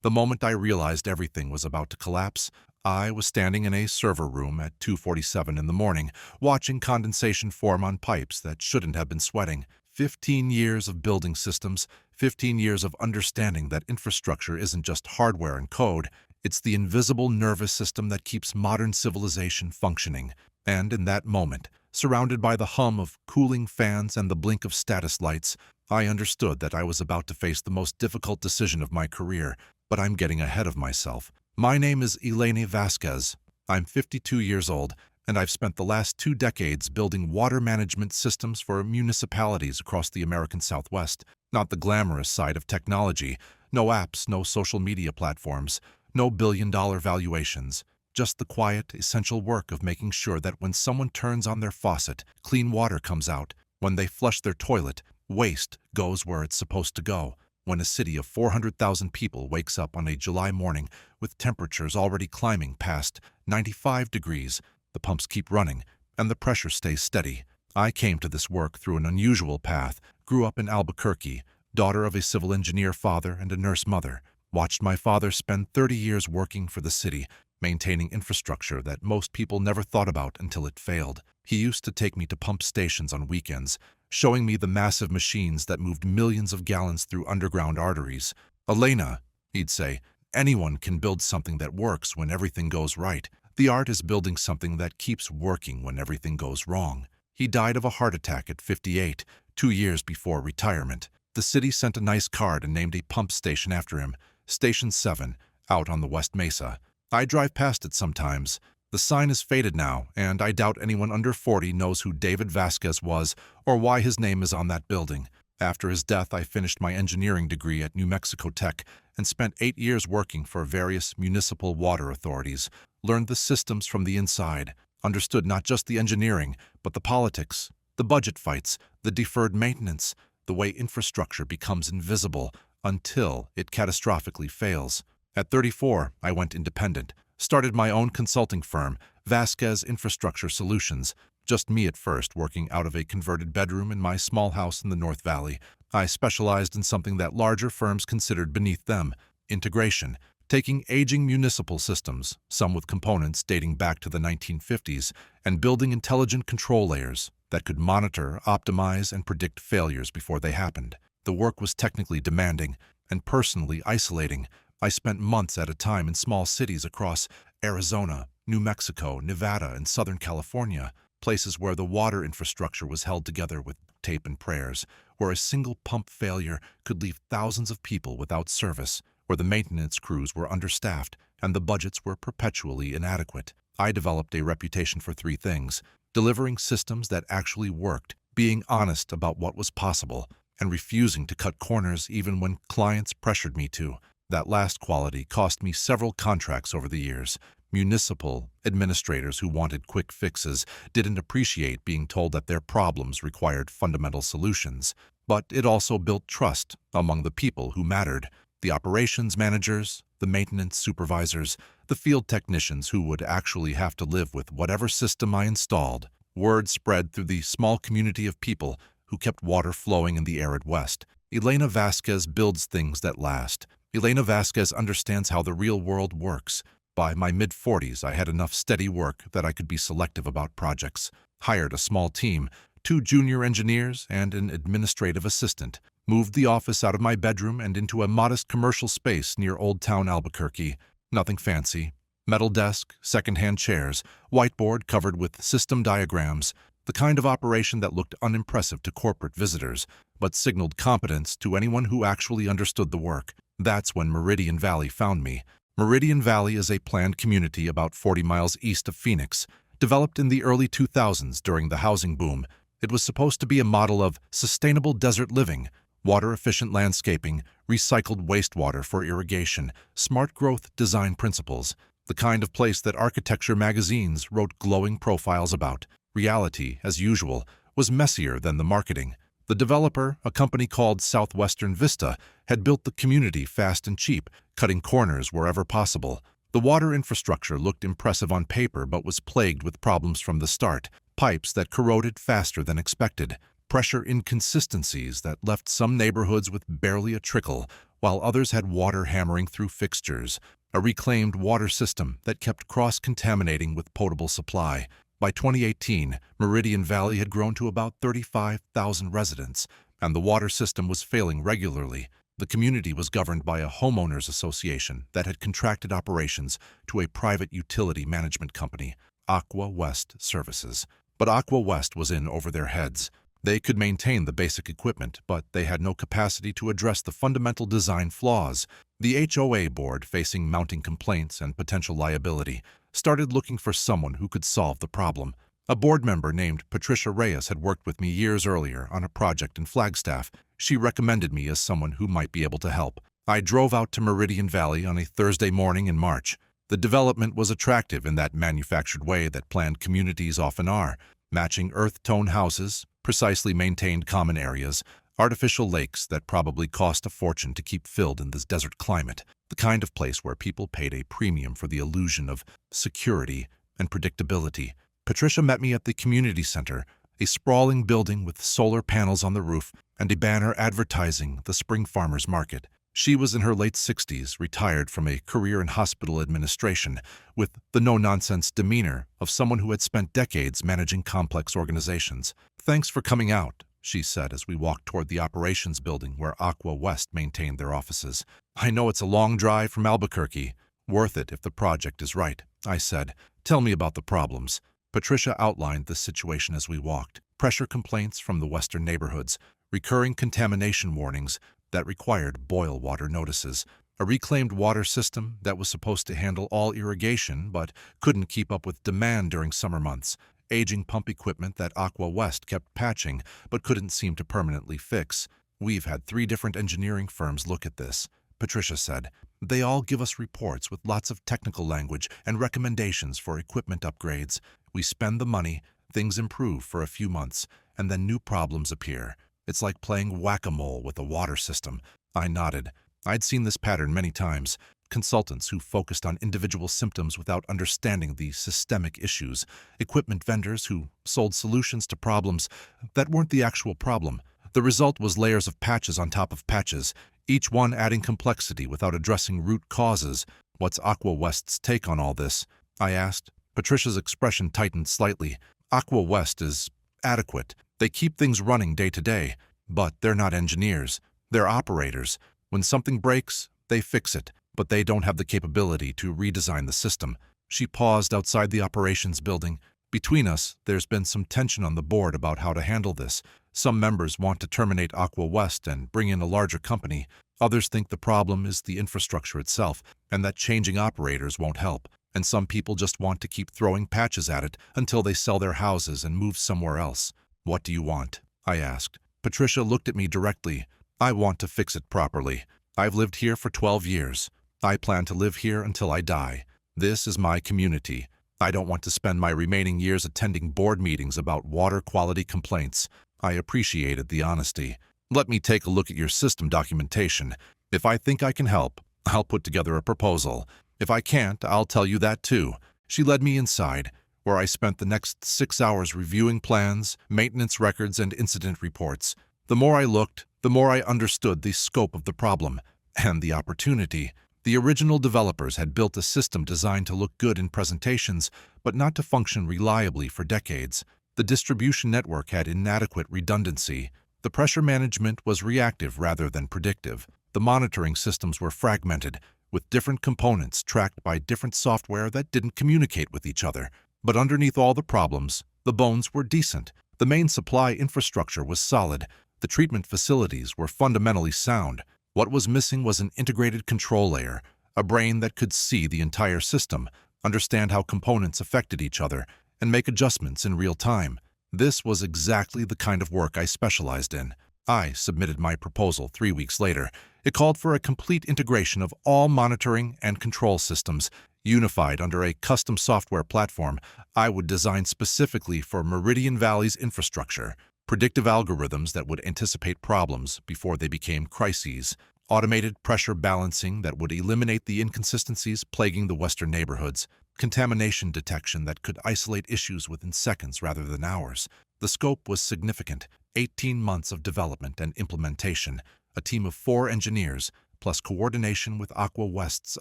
The moment I realized everything was about to collapse, I was standing in a server room at 2:47 in the morning, watching condensation form on pipes that shouldn't have been sweating. 15 years of building systems, 15 years of understanding that infrastructure isn't just hardware and code, it's the invisible nervous system that keeps modern civilization functioning. And in that moment, surrounded by the hum of cooling fans and the blink of status lights, I understood that I was about to face the most difficult decision of my career, but I'm getting ahead of myself. My name is Elena Vasquez. I'm 52 years old, and I've spent the last 2 decades building water management systems for municipalities across the American Southwest. Not the glamorous side of technology, no apps, no social media platforms, no billion-dollar valuations. Just the quiet, essential work of making sure that when someone turns on their faucet, clean water comes out. When they flush their toilet, waste goes where it's supposed to go. When a city of 400,000 people wakes up on a July morning with temperatures already climbing past 95 degrees, the pumps keep running, and the pressure stays steady. I came to this work through an unusual path, grew up in Albuquerque, daughter of a civil engineer father and a nurse mother. Watched my father spend 30 years working for the city, maintaining infrastructure that most people never thought about until it failed. He used to take me to pump stations on weekends, showing me the massive machines that moved millions of gallons through underground arteries. "Elena," he'd say, "anyone can build something that works when everything goes right. The art is building something that keeps working when everything goes wrong." He died of a heart attack at 58, 2 years before retirement. The city sent a nice card and named a pump station after him, Station 7, out on the West Mesa. I drive past it sometimes. The sign is faded now, and I doubt anyone under 40 knows who David Vasquez was or why his name is on that building. After his death, I finished my engineering degree at New Mexico Tech and spent 8 years working for various municipal water authorities, learned the systems from the inside, understood not just the engineering, but the politics, the budget fights, the deferred maintenance, the way infrastructure becomes invisible until it catastrophically fails. At 34, I went independent, started my own consulting firm, Vasquez Infrastructure Solutions. Just me at first, working out of a converted bedroom in my small house in the North Valley. I specialized in something that larger firms considered beneath them: integration, taking aging municipal systems, some with components dating back to the 1950s, and building intelligent control layers that could monitor, optimize, and predict failures before they happened. The work was technically demanding and personally isolating. I spent months at a time in small cities across Arizona, New Mexico, Nevada, and Southern California, places where the water infrastructure was held together with tape and prayers, where a single pump failure could leave thousands of people without service, where the maintenance crews were understaffed and the budgets were perpetually inadequate. I developed a reputation for 3 things: delivering systems that actually worked, being honest about what was possible, and refusing to cut corners even when clients pressured me to. That last quality cost me several contracts over the years. Municipal administrators who wanted quick fixes didn't appreciate being told that their problems required fundamental solutions. But it also built trust among the people who mattered: the operations managers, the maintenance supervisors, the field technicians who would actually have to live with whatever system I installed. Word spread through the small community of people who kept water flowing in the arid West. Elena Vasquez builds things that last. Elena Vasquez understands how the real world works. By my mid-40s, I had enough steady work that I could be selective about projects. Hired a small team, 2 junior engineers and an administrative assistant. Moved the office out of my bedroom and into a modest commercial space near Old Town Albuquerque. Nothing fancy. Metal desk, second-hand chairs, whiteboard covered with system diagrams, the kind of operation that looked unimpressive to corporate visitors, but signaled competence to anyone who actually understood the work. That's when Meridian Valley found me. Meridian Valley is a planned community about 40 miles east of Phoenix, developed in the early 2000s during the housing boom. It was supposed to be a model of sustainable desert living, water-efficient landscaping, recycled wastewater for irrigation, smart growth design principles, the kind of place that architecture magazines wrote glowing profiles about. Reality, as usual, was messier than the marketing. The developer, a company called Southwestern Vista, had built the community fast and cheap, cutting corners wherever possible. The water infrastructure looked impressive on paper but was plagued with problems from the start: pipes that corroded faster than expected, pressure inconsistencies that left some neighborhoods with barely a trickle, while others had water hammering through fixtures, a reclaimed water system that kept cross-contaminating with potable supply. By 2018, Meridian Valley had grown to about 35,000 residents, and the water system was failing regularly. The community was governed by a homeowners association that had contracted operations to a private utility management company, Aqua West Services. But Aqua West was in over their heads. They could maintain the basic equipment, but they had no capacity to address the fundamental design flaws. The HOA board, facing mounting complaints and potential liability, started looking for someone who could solve the problem. A board member named Patricia Reyes had worked with me years earlier on a project in Flagstaff. She recommended me as someone who might be able to help. I drove out to Meridian Valley on a Thursday morning in March. The development was attractive in that manufactured way that planned communities often are, matching earth-tone houses, precisely maintained common areas, artificial lakes that probably cost a fortune to keep filled in this desert climate, the kind of place where people paid a premium for the illusion of security and predictability. Patricia met me at the community center, a sprawling building with solar panels on the roof and a banner advertising the Spring Farmers Market. She was in her late 60s, retired from a career in hospital administration, with the no-nonsense demeanor of someone who had spent decades managing complex organizations. "Thanks for coming out," she said as we walked toward the operations building where Aqua West maintained their offices. "I know it's a long drive from Albuquerque. Worth it if the project is right," I said. "Tell me about the problems." Patricia outlined the situation as we walked. Pressure complaints from the western neighborhoods, recurring contamination warnings that required boil water notices, a reclaimed water system that was supposed to handle all irrigation but couldn't keep up with demand during summer months, aging pump equipment that Aqua West kept patching but couldn't seem to permanently fix. "We've had 3 different engineering firms look at this," Patricia said. "They all give us reports with lots of technical language and recommendations for equipment upgrades. We spend the money, things improve for a few months, and then new problems appear. It's like playing whack-a-mole with a water system." I nodded. I'd seen this pattern many times. Consultants who focused on individual symptoms without understanding the systemic issues. Equipment vendors who sold solutions to problems that weren't the actual problem. The result was layers of patches on top of patches, each one adding complexity without addressing root causes. "What's Aqua West's take on all this?" I asked. Patricia's expression tightened slightly. "Aqua West is adequate. They keep things running day to day, but they're not engineers. They're operators. When something breaks, they fix it, but they don't have the capability to redesign the system." She paused outside the operations building. "Between us, there's been some tension on the board about how to handle this. Some members want to terminate Aqua West and bring in a larger company. Others think the problem is the infrastructure itself, and that changing operators won't help. And some people just want to keep throwing patches at it until they sell their houses and move somewhere else." "What do you want?" I asked. Patricia looked at me directly. "I want to fix it properly. I've lived here for 12 years. I plan to live here until I die. This is my community. I don't want to spend my remaining years attending board meetings about water quality complaints." I appreciated the honesty. "Let me take a look at your system documentation. If I think I can help, I'll put together a proposal. If I can't, I'll tell you that too." She led me inside, where I spent the next 6 hours reviewing plans, maintenance records, and incident reports. The more I looked, the more I understood the scope of the problem and the opportunity. The original developers had built a system designed to look good in presentations, but not to function reliably for decades. The distribution network had inadequate redundancy. The pressure management was reactive rather than predictive. The monitoring systems were fragmented, with different components tracked by different software that didn't communicate with each other. But underneath all the problems, the bones were decent. The main supply infrastructure was solid. The treatment facilities were fundamentally sound. What was missing was an integrated control layer, a brain that could see the entire system, understand how components affected each other, and make adjustments in real time. This was exactly the kind of work I specialized in. I submitted my proposal 3 weeks later. It called for a complete integration of all monitoring and control systems, unified under a custom software platform I would design specifically for Meridian Valley's infrastructure. Predictive algorithms that would anticipate problems before they became crises. Automated pressure balancing that would eliminate the inconsistencies plaguing the western neighborhoods. Contamination detection that could isolate issues within seconds rather than hours. The scope was significant: 18 months of development and implementation, a team of 4 engineers, plus coordination with Aqua West's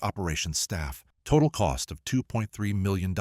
operations staff. Total cost of $2.3 million,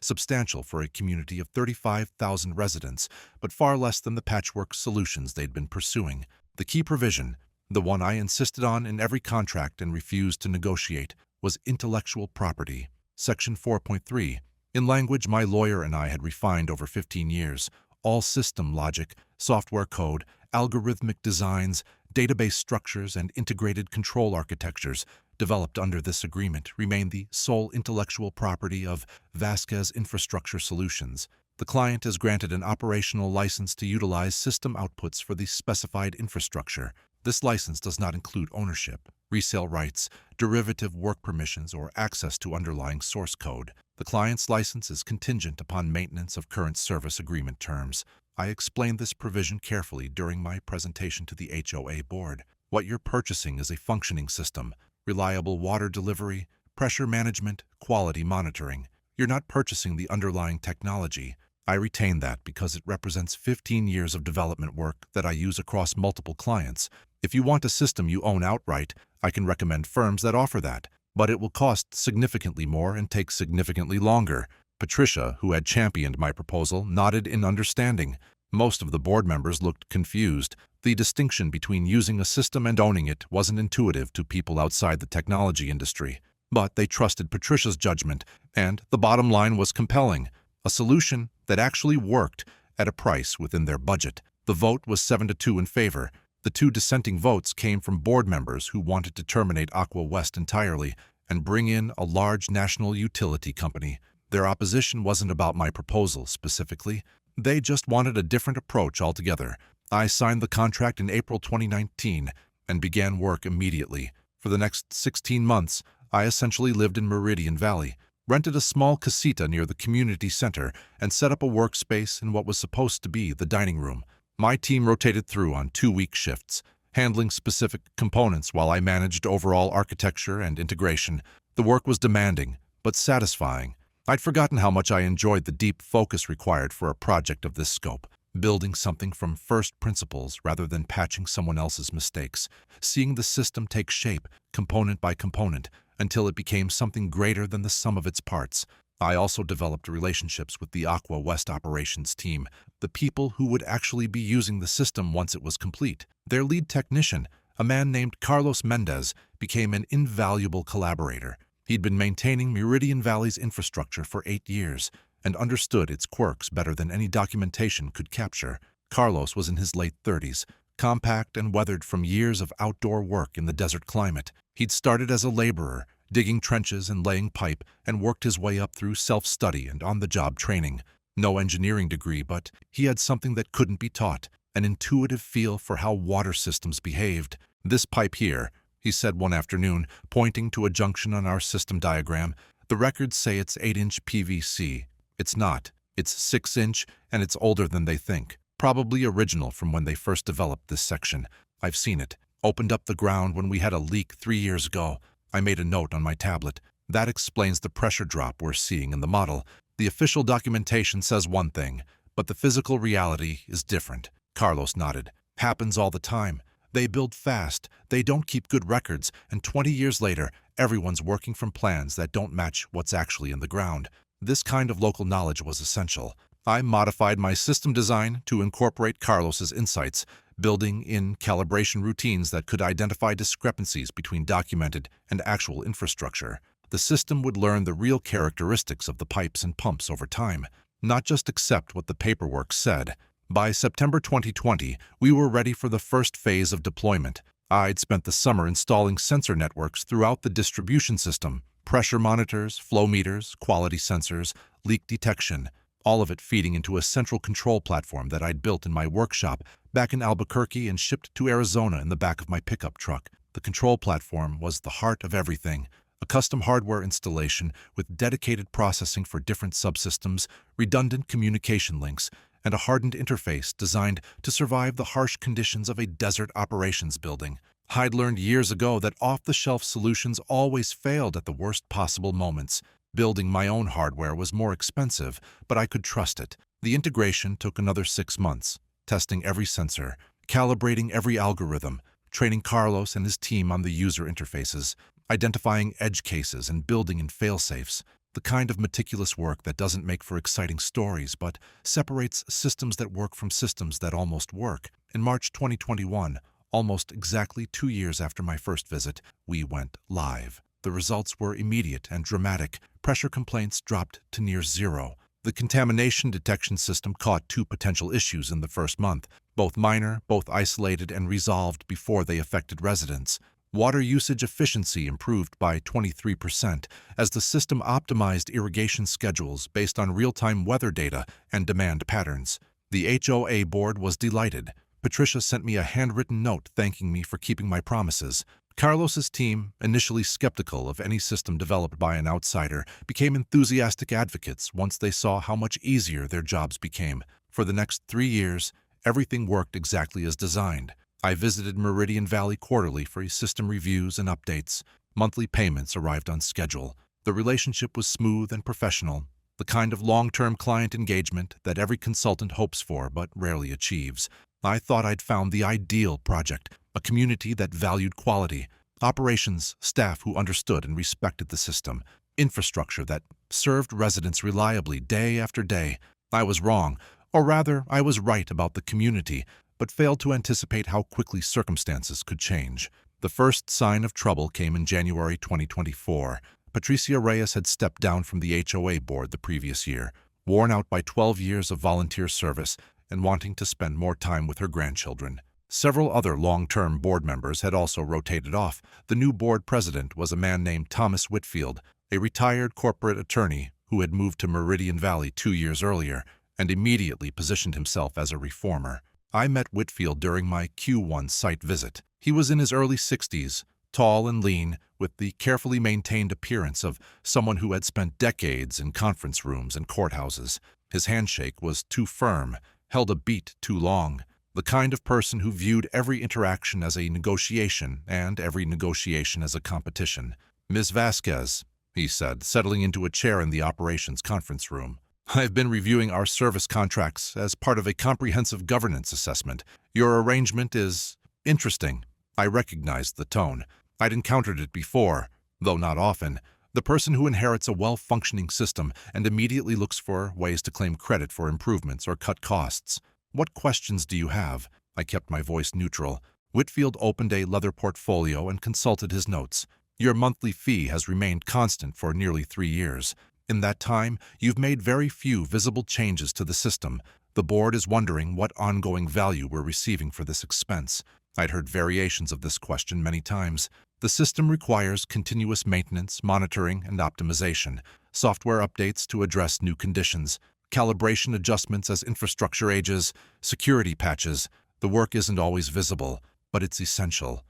substantial for a community of 35,000 residents, but far less than the patchwork solutions they'd been pursuing. The key provision, the one I insisted on in every contract and refused to negotiate, was intellectual property. Section 4.3, in language my lawyer and I had refined over 15 years, all system logic, software code, algorithmic designs, database structures, and integrated control architectures developed under this agreement remain the sole intellectual property of Vasquez Infrastructure Solutions. The client is granted an operational license to utilize system outputs for the specified infrastructure. This license does not include ownership, resale rights, derivative work permissions, or access to underlying source code. The client's license is contingent upon maintenance of current service agreement terms. I explained this provision carefully during my presentation to the HOA board. What you're purchasing is a functioning system, reliable water delivery, pressure management, quality monitoring. You're not purchasing the underlying technology. I retain that because it represents 15 years of development work that I use across multiple clients. If you want a system you own outright, I can recommend firms that offer that, but it will cost significantly more and take significantly longer. Patricia, who had championed my proposal, nodded in understanding. Most of the board members looked confused. The distinction between using a system and owning it wasn't intuitive to people outside the technology industry. But they trusted Patricia's judgment, and the bottom line was compelling: a solution that actually worked at a price within their budget. The vote was 7-2 in favor. The 2 dissenting votes came from board members who wanted to terminate Aqua West entirely and bring in a large national utility company. Their opposition wasn't about my proposal specifically. They just wanted a different approach altogether. I signed the contract in April 2019 and began work immediately. For the next 16 months, I essentially lived in Meridian Valley, rented a small casita near the community center, and set up a workspace in what was supposed to be the dining room. My team rotated through on 2-week shifts, handling specific components while I managed overall architecture and integration. The work was demanding, but satisfying. I'd forgotten how much I enjoyed the deep focus required for a project of this scope, building something from first principles rather than patching someone else's mistakes, seeing the system take shape, component by component, until it became something greater than the sum of its parts. I also developed relationships with the Aqua West operations team, the people who would actually be using the system once it was complete. Their lead technician, a man named Carlos Mendez, became an invaluable collaborator. He'd been maintaining Meridian Valley's infrastructure for 8 years and understood its quirks better than any documentation could capture. Carlos was in his late 30s, compact and weathered from years of outdoor work in the desert climate. He'd started as a laborer, digging trenches and laying pipe, and worked his way up through self-study and on-the-job training. No engineering degree, but he had something that couldn't be taught, an intuitive feel for how water systems behaved. "This pipe here," he said one afternoon, pointing to a junction on our system diagram, "the records say it's 8-inch PVC. It's not. It's 6-inch, and it's older than they think. Probably original from when they first developed this section. I've seen it. Opened up the ground when we had a leak 3 years ago." I made a note on my tablet. "That explains the pressure drop we're seeing in the model. The official documentation says one thing, but the physical reality is different." Carlos nodded. "Happens all the time. They build fast, they don't keep good records, and 20 years later, everyone's working from plans that don't match what's actually in the ground." This kind of local knowledge was essential. I modified my system design to incorporate Carlos's insights, building in calibration routines that could identify discrepancies between documented and actual infrastructure. The system would learn the real characteristics of the pipes and pumps over time, not just accept what the paperwork said. By September 2020, we were ready for the first phase of deployment. I'd spent the summer installing sensor networks throughout the distribution system: pressure monitors, flow meters, quality sensors, leak detection, all of it feeding into a central control platform that I'd built in my workshop back in Albuquerque and shipped to Arizona in the back of my pickup truck. The control platform was the heart of everything: a custom hardware installation with dedicated processing for different subsystems, redundant communication links, and a hardened interface designed to survive the harsh conditions of a desert operations building. I'd learned years ago that off-the-shelf solutions always failed at the worst possible moments. Building my own hardware was more expensive, but I could trust it. The integration took another 6 months, testing every sensor, calibrating every algorithm, training Carlos and his team on the user interfaces, identifying edge cases and building in fail-safes, the kind of meticulous work that doesn't make for exciting stories but separates systems that work from systems that almost work. In March 2021, almost exactly 2 years after my first visit, we went live. The results were immediate and dramatic. Pressure complaints dropped to near zero. The contamination detection system caught 2 potential issues in the first month, both minor, both isolated and resolved before they affected residents. Water usage efficiency improved by 23% as the system optimized irrigation schedules based on real-time weather data and demand patterns. The HOA board was delighted. Patricia sent me a handwritten note thanking me for keeping my promises. Carlos's team, initially skeptical of any system developed by an outsider, became enthusiastic advocates once they saw how much easier their jobs became. For the next 3 years, everything worked exactly as designed. I visited Meridian Valley quarterly for system reviews and updates. Monthly payments arrived on schedule. The relationship was smooth and professional, the kind of long-term client engagement that every consultant hopes for but rarely achieves. I thought I'd found the ideal project, a community that valued quality, operations staff who understood and respected the system, infrastructure that served residents reliably day after day. I was wrong, or rather, I was right about the community, but failed to anticipate how quickly circumstances could change. The first sign of trouble came in January 2024. Patricia Reyes had stepped down from the HOA board the previous year, worn out by 12 years of volunteer service and wanting to spend more time with her grandchildren. Several other long-term board members had also rotated off. The new board president was a man named Thomas Whitfield, a retired corporate attorney who had moved to Meridian Valley 2 years earlier and immediately positioned himself as a reformer. I met Whitfield during my Q1 site visit. He was in his early 60s, tall and lean, with the carefully maintained appearance of someone who had spent decades in conference rooms and courthouses. His handshake was too firm, held a beat too long, the kind of person who viewed every interaction as a negotiation and every negotiation as a competition. "Ms. Vasquez," he said, settling into a chair in the operations conference room. "I've been reviewing our service contracts as part of a comprehensive governance assessment. Your arrangement is interesting." I recognized the tone. I'd encountered it before, though not often. The person who inherits a well-functioning system and immediately looks for ways to claim credit for improvements or cut costs. "What questions do you have?" I kept my voice neutral. Whitfield opened a leather portfolio and consulted his notes. "Your monthly fee has remained constant for nearly 3 years. In that time, you've made very few visible changes to the system. The board is wondering what ongoing value we're receiving for this expense." I'd heard variations of this question many times. The system requires continuous maintenance, monitoring, and optimization, software updates to address new conditions, calibration adjustments as infrastructure ages, security patches. The work isn't always visible, but it's essential.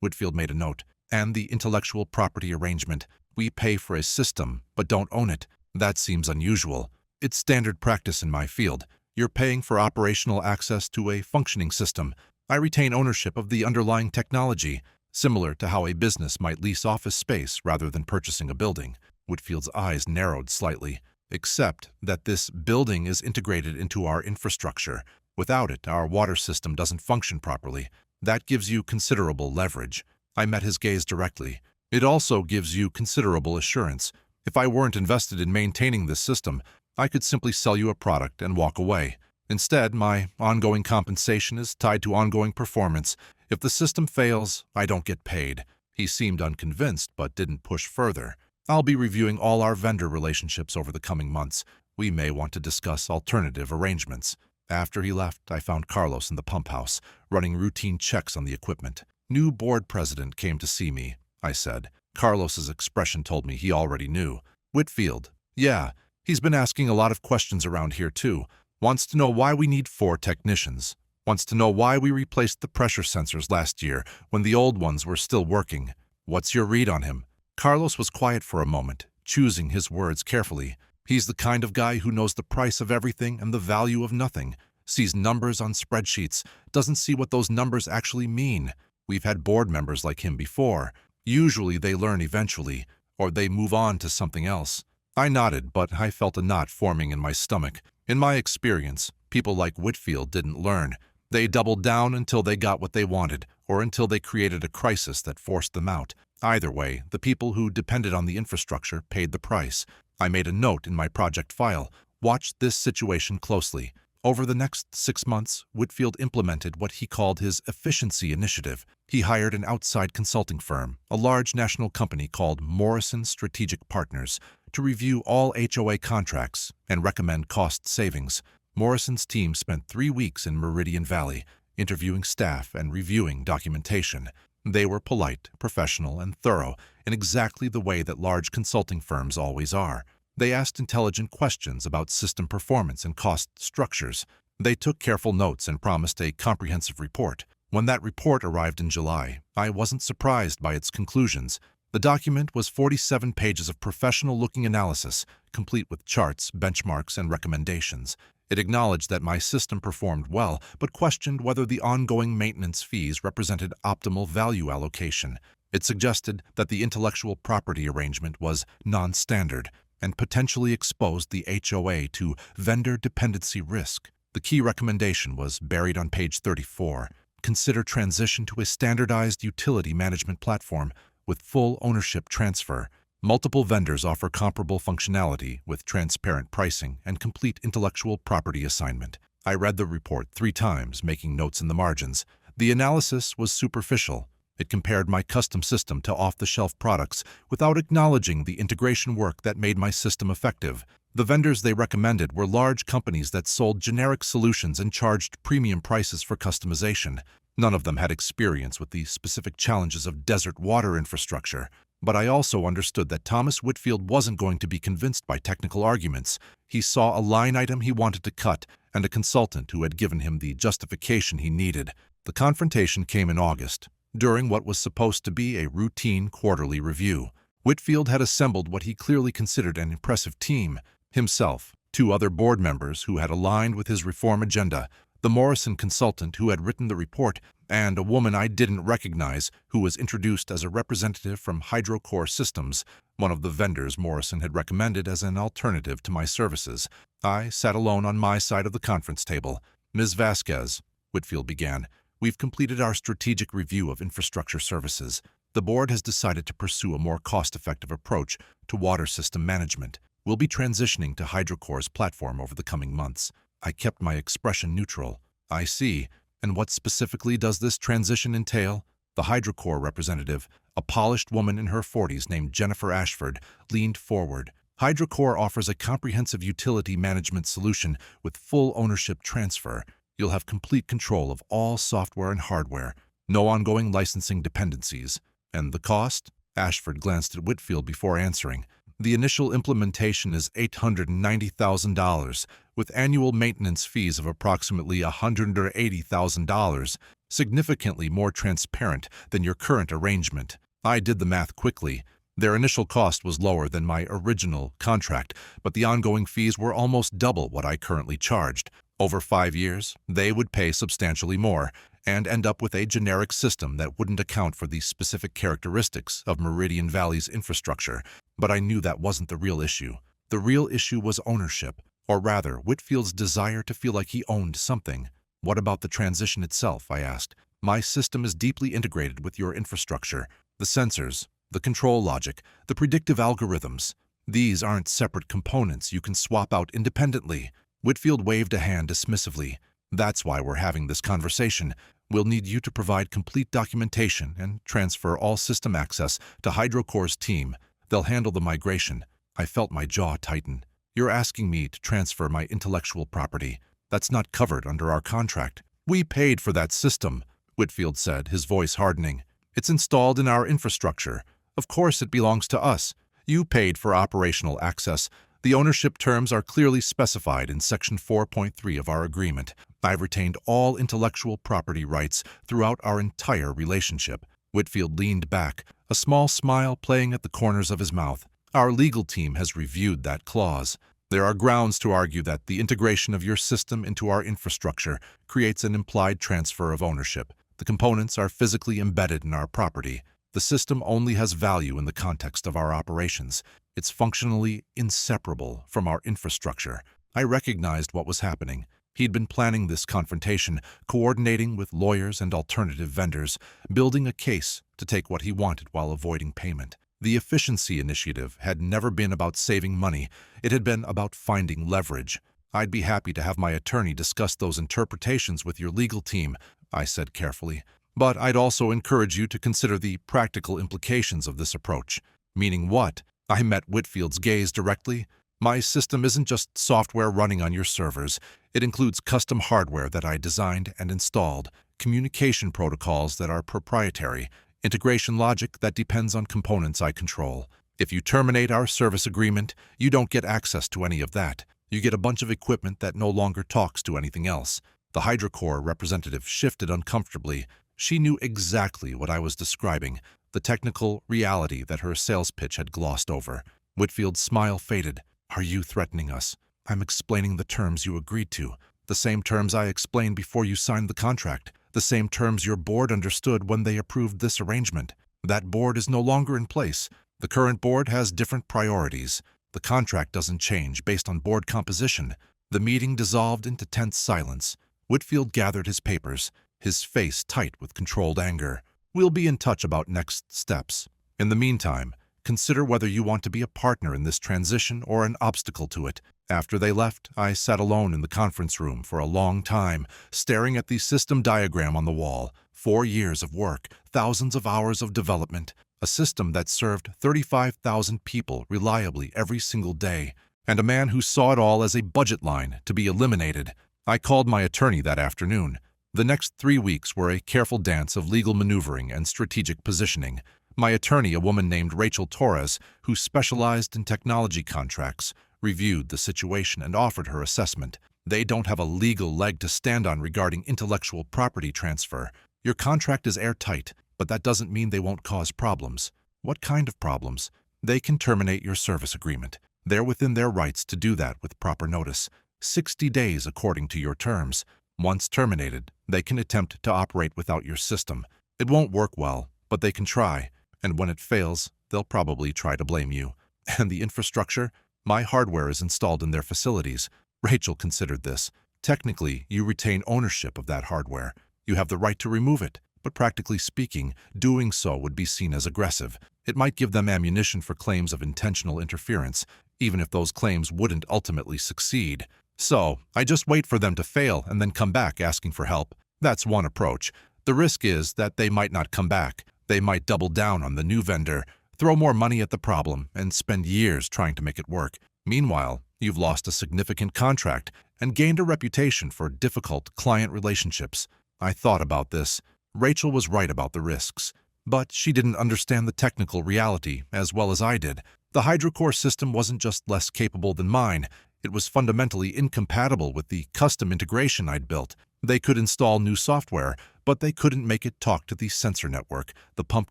Whitfield made a note. "And the intellectual property arrangement. We pay for a system, but don't own it. That seems unusual. It's standard practice in my field. You're paying for operational access to a functioning system. I retain ownership of the underlying technology, similar to how a business might lease office space rather than purchasing a building." Whitfield's eyes narrowed slightly. "Except that this building is integrated into our infrastructure. Without it, our water system doesn't function properly. That gives you considerable leverage." I met his gaze directly. "It also gives you considerable assurance. If I weren't invested in maintaining this system, I could simply sell you a product and walk away. Instead, my ongoing compensation is tied to ongoing performance. If the system fails, I don't get paid." He seemed unconvinced, but didn't push further. "I'll be reviewing all our vendor relationships over the coming months. We may want to discuss alternative arrangements." After he left, I found Carlos in the pump house, running routine checks on the equipment. "New board president came to see me," I said. Carlos's expression told me he already knew. "Whitfield. Yeah, he's been asking a lot of questions around here too. Wants to know why we need 4 technicians. Wants to know why we replaced the pressure sensors last year when the old ones were still working. What's your read on him?" Carlos was quiet for a moment, choosing his words carefully. "He's the kind of guy who knows the price of everything and the value of nothing, sees numbers on spreadsheets, doesn't see what those numbers actually mean. We've had board members like him before. Usually they learn eventually, or they move on to something else." I nodded, but I felt a knot forming in my stomach. In my experience, people like Whitfield didn't learn. They doubled down until they got what they wanted, or until they created a crisis that forced them out. Either way, the people who depended on the infrastructure paid the price. I made a note in my project file. Watch this situation closely. Over the next 6 months, Whitfield implemented what he called his efficiency initiative. He hired an outside consulting firm, a large national company called Morrison Strategic Partners, to review all HOA contracts and recommend cost savings. Morrison's team spent 3 weeks in Meridian Valley, interviewing staff and reviewing documentation. They were polite, professional, and thorough in exactly the way that large consulting firms always are. They asked intelligent questions about system performance and cost structures. They took careful notes and promised a comprehensive report. When that report arrived in July, I wasn't surprised by its conclusions. The document was 47 pages of professional-looking analysis, complete with charts, benchmarks, and recommendations. It acknowledged that my system performed well, but questioned whether the ongoing maintenance fees represented optimal value allocation. It suggested that the intellectual property arrangement was non-standard and potentially exposed the HOA to vendor dependency risk. The key recommendation was buried on page 34. Consider transition to a standardized utility management platform with full ownership transfer. Multiple vendors offer comparable functionality with transparent pricing and complete intellectual property assignment. I read the report 3 times, making notes in the margins. The analysis was superficial. It compared my custom system to off-the-shelf products without acknowledging the integration work that made my system effective. The vendors they recommended were large companies that sold generic solutions and charged premium prices for customization. None of them had experience with the specific challenges of desert water infrastructure. But I also understood that Thomas Whitfield wasn't going to be convinced by technical arguments. He saw a line item he wanted to cut and a consultant who had given him the justification he needed. The confrontation came in August, during what was supposed to be a routine quarterly review. Whitfield had assembled what he clearly considered an impressive team: himself, 2 other board members who had aligned with his reform agenda, the Morrison consultant who had written the report, and a woman I didn't recognize who was introduced as a representative from Hydrocore Systems, one of the vendors Morrison had recommended as an alternative to my services. I sat alone on my side of the conference table. "Ms. Vasquez," Whitfield began, "we've completed our strategic review of infrastructure services. The board has decided to pursue a more cost-effective approach to water system management. We'll be transitioning to Hydrocore's platform over the coming months." I kept my expression neutral. "I see. And what specifically does this transition entail?" The Hydrocore representative, a polished woman in her 40s named Jennifer Ashford, leaned forward. "Hydrocore offers a comprehensive utility management solution with full ownership transfer. You'll have complete control of all software and hardware. No ongoing licensing dependencies." "And the cost?" Ashford glanced at Whitfield before answering. "The initial implementation is $890,000, with annual maintenance fees of approximately $180,000, significantly more transparent than your current arrangement." I did the math quickly. Their initial cost was lower than my original contract, but the ongoing fees were almost double what I currently charged. Over 5 years, they would pay substantially more and end up with a generic system that wouldn't account for the specific characteristics of Meridian Valley's infrastructure. But I knew that wasn't the real issue. The real issue was ownership, or rather, Whitfield's desire to feel like he owned something. "What about the transition itself?" I asked. "My system is deeply integrated with your infrastructure. The sensors, the control logic, the predictive algorithms. These aren't separate components you can swap out independently." Whitfield waved a hand dismissively. "That's why we're having this conversation. We'll need you to provide complete documentation and transfer all system access to Hydrocore's team. They'll handle the migration." I felt my jaw tighten. "You're asking me to transfer my intellectual property. That's not covered under our contract." "We paid for that system," Whitfield said, his voice hardening. "It's installed in our infrastructure. Of course it belongs to us. You paid for operational access. The ownership terms are clearly specified in Section 4.3 of our agreement. I've retained all intellectual property rights throughout our entire relationship." Whitfield leaned back, a small smile playing at the corners of his mouth. "Our legal team has reviewed that clause. There are grounds to argue that the integration of your system into our infrastructure creates an implied transfer of ownership. The components are physically embedded in our property. The system only has value in the context of our operations. It's functionally inseparable from our infrastructure." I recognized what was happening. He'd been planning this confrontation, coordinating with lawyers and alternative vendors, building a case to take what he wanted while avoiding payment. The efficiency initiative had never been about saving money. It had been about finding leverage. "I'd be happy to have my attorney discuss those interpretations with your legal team," I said carefully. "But I'd also encourage you to consider the practical implications of this approach." "Meaning what?" I met Whitfield's gaze directly. "My system isn't just software running on your servers. It includes custom hardware that I designed and installed, communication protocols that are proprietary, integration logic that depends on components I control. If you terminate our service agreement, you don't get access to any of that. You get a bunch of equipment that no longer talks to anything else." The HydroCorp representative shifted uncomfortably. She knew exactly what I was describing, the technical reality that her sales pitch had glossed over. Whitfield's smile faded. "Are you threatening us?" "I'm explaining the terms you agreed to. The same terms I explained before you signed the contract. The same terms your board understood when they approved this arrangement. That board is no longer in place. The current board has different priorities. The contract doesn't change based on board composition." The meeting dissolved into tense silence. Whitfield gathered his papers, his face tight with controlled anger. "We'll be in touch about next steps. In the meantime, consider whether you want to be a partner in this transition or an obstacle to it." After they left, I sat alone in the conference room for a long time, staring at the system diagram on the wall. 4 years of work, thousands of hours of development, a system that served 35,000 people reliably every single day, and a man who saw it all as a budget line to be eliminated. I called my attorney that afternoon. The next 3 weeks were a careful dance of legal maneuvering and strategic positioning. My attorney, a woman named Rachel Torres, who specialized in technology contracts, reviewed the situation and offered her assessment. "They don't have a legal leg to stand on regarding intellectual property transfer. Your contract is airtight, but that doesn't mean they won't cause problems." "What kind of problems?" "They can terminate your service agreement. They're within their rights to do that with proper notice. 60 days according to your terms. Once terminated, they can attempt to operate without your system. It won't work well, but they can try, and when it fails, they'll probably try to blame you." "And the infrastructure?" "My hardware is installed in their facilities." Rachel considered this. "Technically, you retain ownership of that hardware. You have the right to remove it, but practically speaking, doing so would be seen as aggressive. It might give them ammunition for claims of intentional interference, even if those claims wouldn't ultimately succeed. So, I just wait for them to fail and then come back asking for help. That's one approach. The risk is that they might not come back. They might double down on the new vendor, throw more money at the problem, and spend years trying to make it work. Meanwhile, you've lost a significant contract and gained a reputation for difficult client relationships." I thought about this. Rachel was right about the risks, but she didn't understand the technical reality as well as I did. The HydroCorp system wasn't just less capable than mine. It was fundamentally incompatible with the custom integration I'd built. They could install new software, but they couldn't make it talk to the sensor network, the pump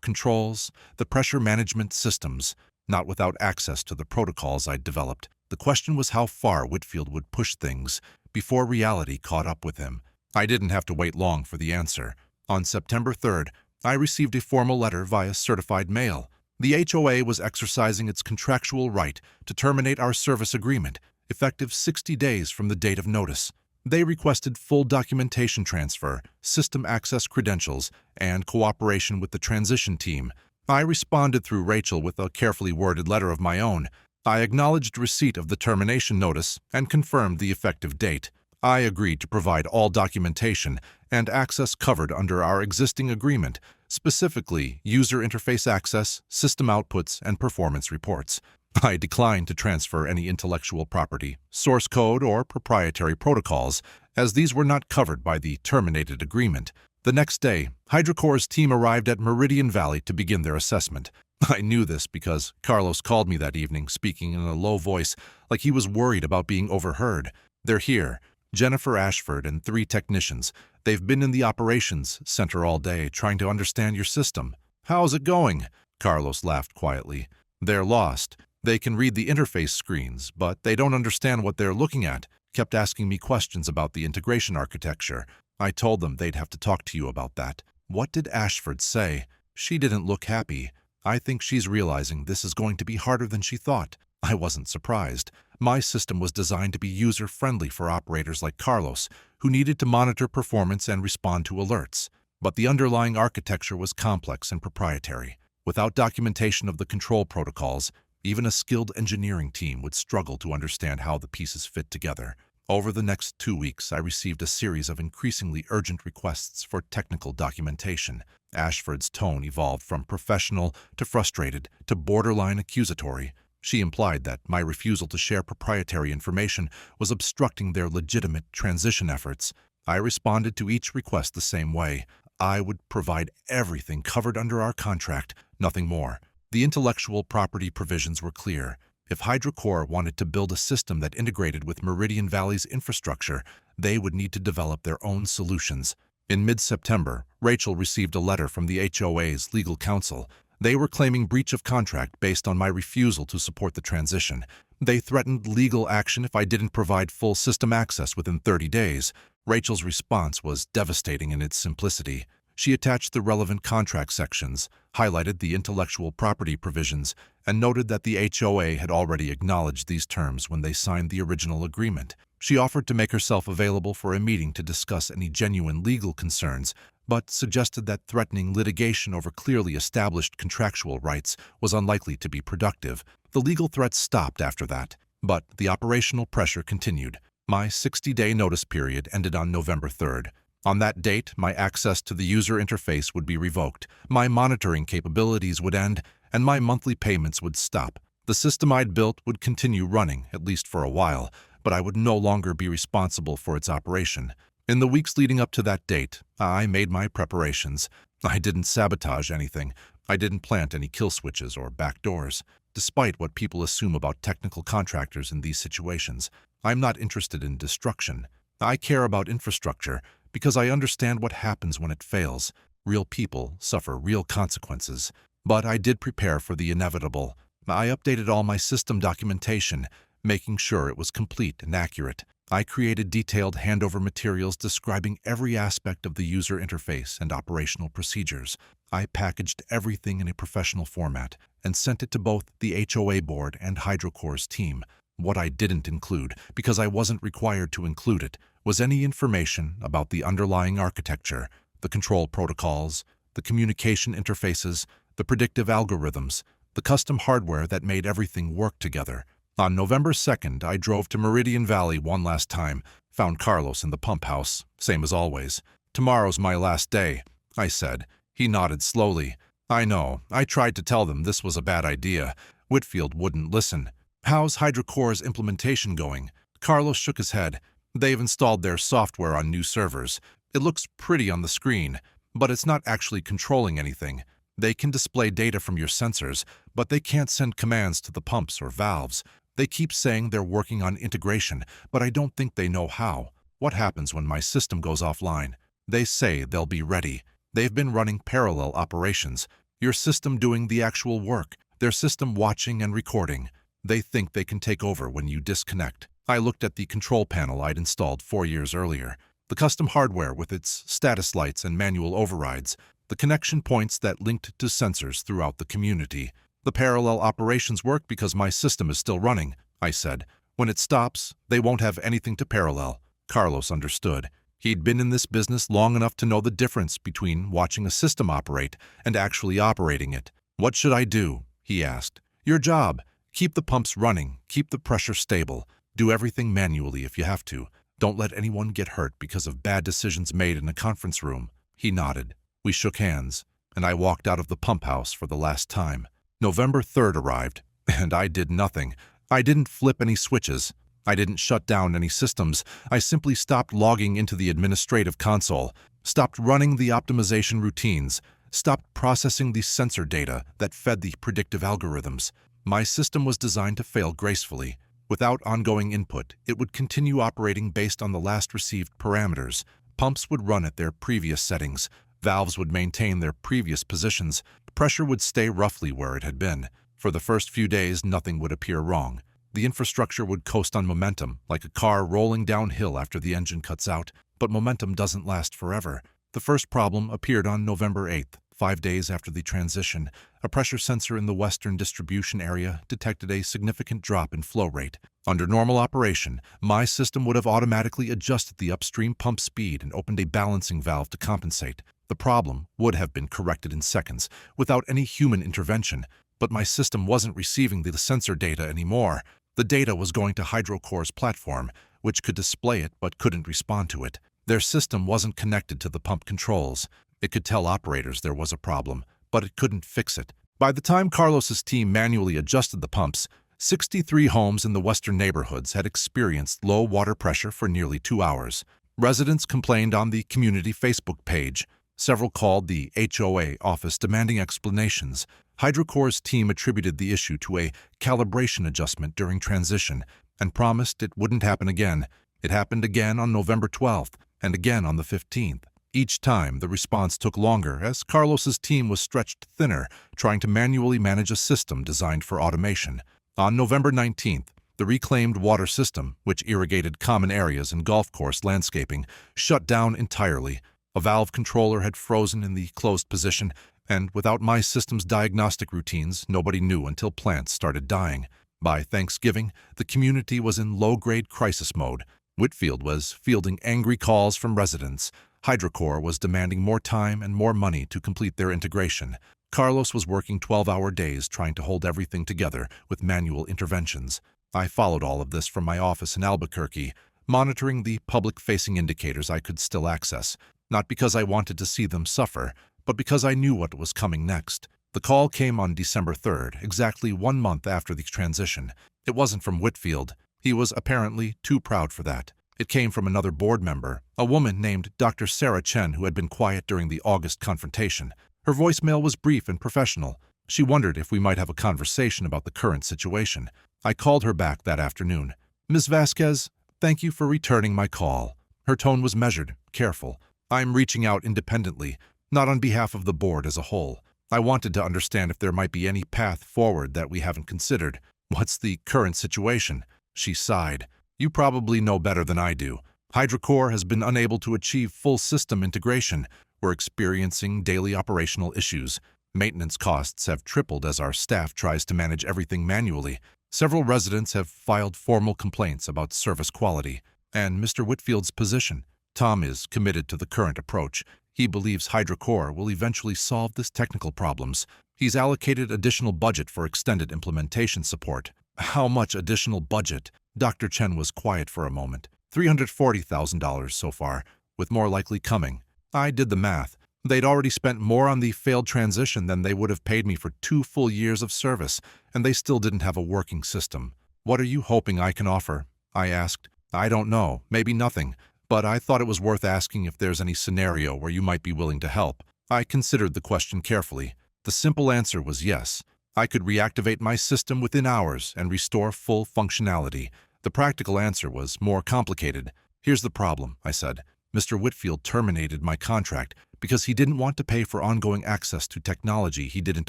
controls, the pressure management systems, not without access to the protocols I'd developed. The question was how far Whitfield would push things before reality caught up with him. I didn't have to wait long for the answer. On September 3rd, I received a formal letter via certified mail. The HOA was exercising its contractual right to terminate our service agreement, effective 60 days from the date of notice. They requested full documentation transfer, system access credentials, and cooperation with the transition team. I responded through Rachel with a carefully worded letter of my own. I acknowledged receipt of the termination notice and confirmed the effective date. I agreed to provide all documentation and access covered under our existing agreement, specifically user interface access, system outputs, and performance reports. I declined to transfer any intellectual property, source code, or proprietary protocols, as these were not covered by the terminated agreement. The next day, HydroCorp's team arrived at Meridian Valley to begin their assessment. I knew this because Carlos called me that evening, speaking in a low voice, like he was worried about being overheard. "They're here. Jennifer Ashford and 3 technicians. They've been in the operations center all day, trying to understand your system." "How's it going?" Carlos laughed quietly. "They're lost. They can read the interface screens, but they don't understand what they're looking at. Kept asking me questions about the integration architecture. I told them they'd have to talk to you about that." "What did Ashford say?" "She didn't look happy. I think she's realizing this is going to be harder than she thought." I wasn't surprised. My system was designed to be user-friendly for operators like Carlos, who needed to monitor performance and respond to alerts. But the underlying architecture was complex and proprietary. Without documentation of the control protocols, even a skilled engineering team would struggle to understand how the pieces fit together. Over the next 2 weeks, I received a series of increasingly urgent requests for technical documentation. Ashford's tone evolved from professional to frustrated to borderline accusatory. She implied that my refusal to share proprietary information was obstructing their legitimate transition efforts. I responded to each request the same way. I would provide everything covered under our contract, nothing more. The intellectual property provisions were clear. If HydroCore wanted to build a system that integrated with Meridian Valley's infrastructure, they would need to develop their own solutions. In mid-September, Rachel received a letter from the HOA's legal counsel. They were claiming breach of contract based on my refusal to support the transition. They threatened legal action if I didn't provide full system access within 30 days. Rachel's response was devastating in its simplicity. She attached the relevant contract sections, highlighted the intellectual property provisions, and noted that the HOA had already acknowledged these terms when they signed the original agreement. She offered to make herself available for a meeting to discuss any genuine legal concerns, but suggested that threatening litigation over clearly established contractual rights was unlikely to be productive. The legal threats stopped after that, but the operational pressure continued. My 60-day notice period ended on November 3rd. On that date, my access to the user interface would be revoked, my monitoring capabilities would end, and my monthly payments would stop. The system I'd built would continue running, at least for a while, but I would no longer be responsible for its operation. In the weeks leading up to that date, I made my preparations. I didn't sabotage anything. I didn't plant any kill switches or backdoors. Despite what people assume about technical contractors in these situations, I'm not interested in destruction. I care about infrastructure because I understand what happens when it fails. Real people suffer real consequences. But I did prepare for the inevitable. I updated all my system documentation, making sure it was complete and accurate. I created detailed handover materials describing every aspect of the user interface and operational procedures. I packaged everything in a professional format and sent it to both the HOA board and HydroCore's team. What I didn't include, because I wasn't required to include it, was any information about the underlying architecture, the control protocols, the communication interfaces, the predictive algorithms, the custom hardware that made everything work together. On November 2nd, I drove to Meridian Valley one last time, found Carlos in the pump house, same as always. "Tomorrow's my last day," I said. He nodded slowly. "I know. I tried to tell them this was a bad idea. Whitfield wouldn't listen." "How's HydroCore's implementation going?" Carlos shook his head. "They've installed their software on new servers. It looks pretty on the screen, but it's not actually controlling anything. They can display data from your sensors, but they can't send commands to the pumps or valves. They keep saying they're working on integration, but I don't think they know how. What happens when my system goes offline? They say they'll be ready. They've been running parallel operations. Your system doing the actual work, their system watching and recording. They think they can take over when you disconnect." I looked at the control panel I'd installed 4 years earlier. The custom hardware with its status lights and manual overrides. The connection points that linked to sensors throughout the community. "The parallel operations work because my system is still running," I said. "When it stops, they won't have anything to parallel." Carlos understood. He'd been in this business long enough to know the difference between watching a system operate and actually operating it. "What should I do?" he asked. "Your job. Keep the pumps running, keep the pressure stable. Do everything manually if you have to. Don't let anyone get hurt because of bad decisions made in a conference room." He nodded. We shook hands, and I walked out of the pump house for the last time. November 3rd arrived, and I did nothing. I didn't flip any switches. I didn't shut down any systems. I simply stopped logging into the administrative console, stopped running the optimization routines, stopped processing the sensor data that fed the predictive algorithms. My system was designed to fail gracefully. Without ongoing input, it would continue operating based on the last received parameters. Pumps would run at their previous settings. Valves would maintain their previous positions. Pressure would stay roughly where it had been. For the first few days, nothing would appear wrong. The infrastructure would coast on momentum, like a car rolling downhill after the engine cuts out. But momentum doesn't last forever. The first problem appeared on November 8th. 5 days after the transition, a pressure sensor in the western distribution area detected a significant drop in flow rate. Under normal operation, my system would have automatically adjusted the upstream pump speed and opened a balancing valve to compensate. The problem would have been corrected in seconds, without any human intervention, but my system wasn't receiving the sensor data anymore. The data was going to HydroCore's platform, which could display it but couldn't respond to it. Their system wasn't connected to the pump controls. It could tell operators there was a problem, but it couldn't fix it. By the time Carlos's team manually adjusted the pumps, 63 homes in the western neighborhoods had experienced low water pressure for nearly 2 hours. Residents complained on the community Facebook page. Several called the HOA office demanding explanations. HydroCore's team attributed the issue to a calibration adjustment during transition and promised it wouldn't happen again. It happened again on November 12th and again on the 15th. Each time, the response took longer as Carlos's team was stretched thinner, trying to manually manage a system designed for automation. On November 19th, the reclaimed water system, which irrigated common areas and golf course landscaping, shut down entirely. A valve controller had frozen in the closed position, and without my system's diagnostic routines, nobody knew until plants started dying. By Thanksgiving, the community was in low-grade crisis mode. Whitfield was fielding angry calls from residents. HydroCore was demanding more time and more money to complete their integration. Carlos was working 12-hour days trying to hold everything together with manual interventions. I followed all of this from my office in Albuquerque, monitoring the public-facing indicators I could still access, not because I wanted to see them suffer, but because I knew what was coming next. The call came on December 3rd, exactly 1 month after the transition. It wasn't from Whitfield. He was apparently too proud for that. It came from another board member, a woman named Dr. Sarah Chen, who had been quiet during the August confrontation. Her voicemail was brief and professional. She wondered if we might have a conversation about the current situation. I called her back that afternoon. "Ms. Vasquez, thank you for returning my call." Her tone was measured, careful. "I'm reaching out independently, not on behalf of the board as a whole. I wanted to understand if there might be any path forward that we haven't considered. What's the current situation?" She sighed. "You probably know better than I do. HydroCore has been unable to achieve full system integration. We're experiencing daily operational issues. Maintenance costs have tripled as our staff tries to manage everything manually. Several residents have filed formal complaints about service quality. And Mr. Whitfield's position. Tom is committed to the current approach. He believes HydroCore will eventually solve this technical problems. He's allocated additional budget for extended implementation support." "How much additional budget?" Dr. Chen was quiet for a moment. $340,000 so far, with more likely coming. I did the math. They'd already spent more on the failed transition than they would have paid me for 2 full years of service, and they still didn't have a working system. "What are you hoping I can offer?" I asked. "I don't know, maybe nothing, but I thought it was worth asking if there's any scenario where you might be willing to help." I considered the question carefully. The simple answer was yes. I could reactivate my system within hours and restore full functionality. The practical answer was more complicated. "Here's the problem," I said. "Mr. Whitfield terminated my contract because he didn't want to pay for ongoing access to technology he didn't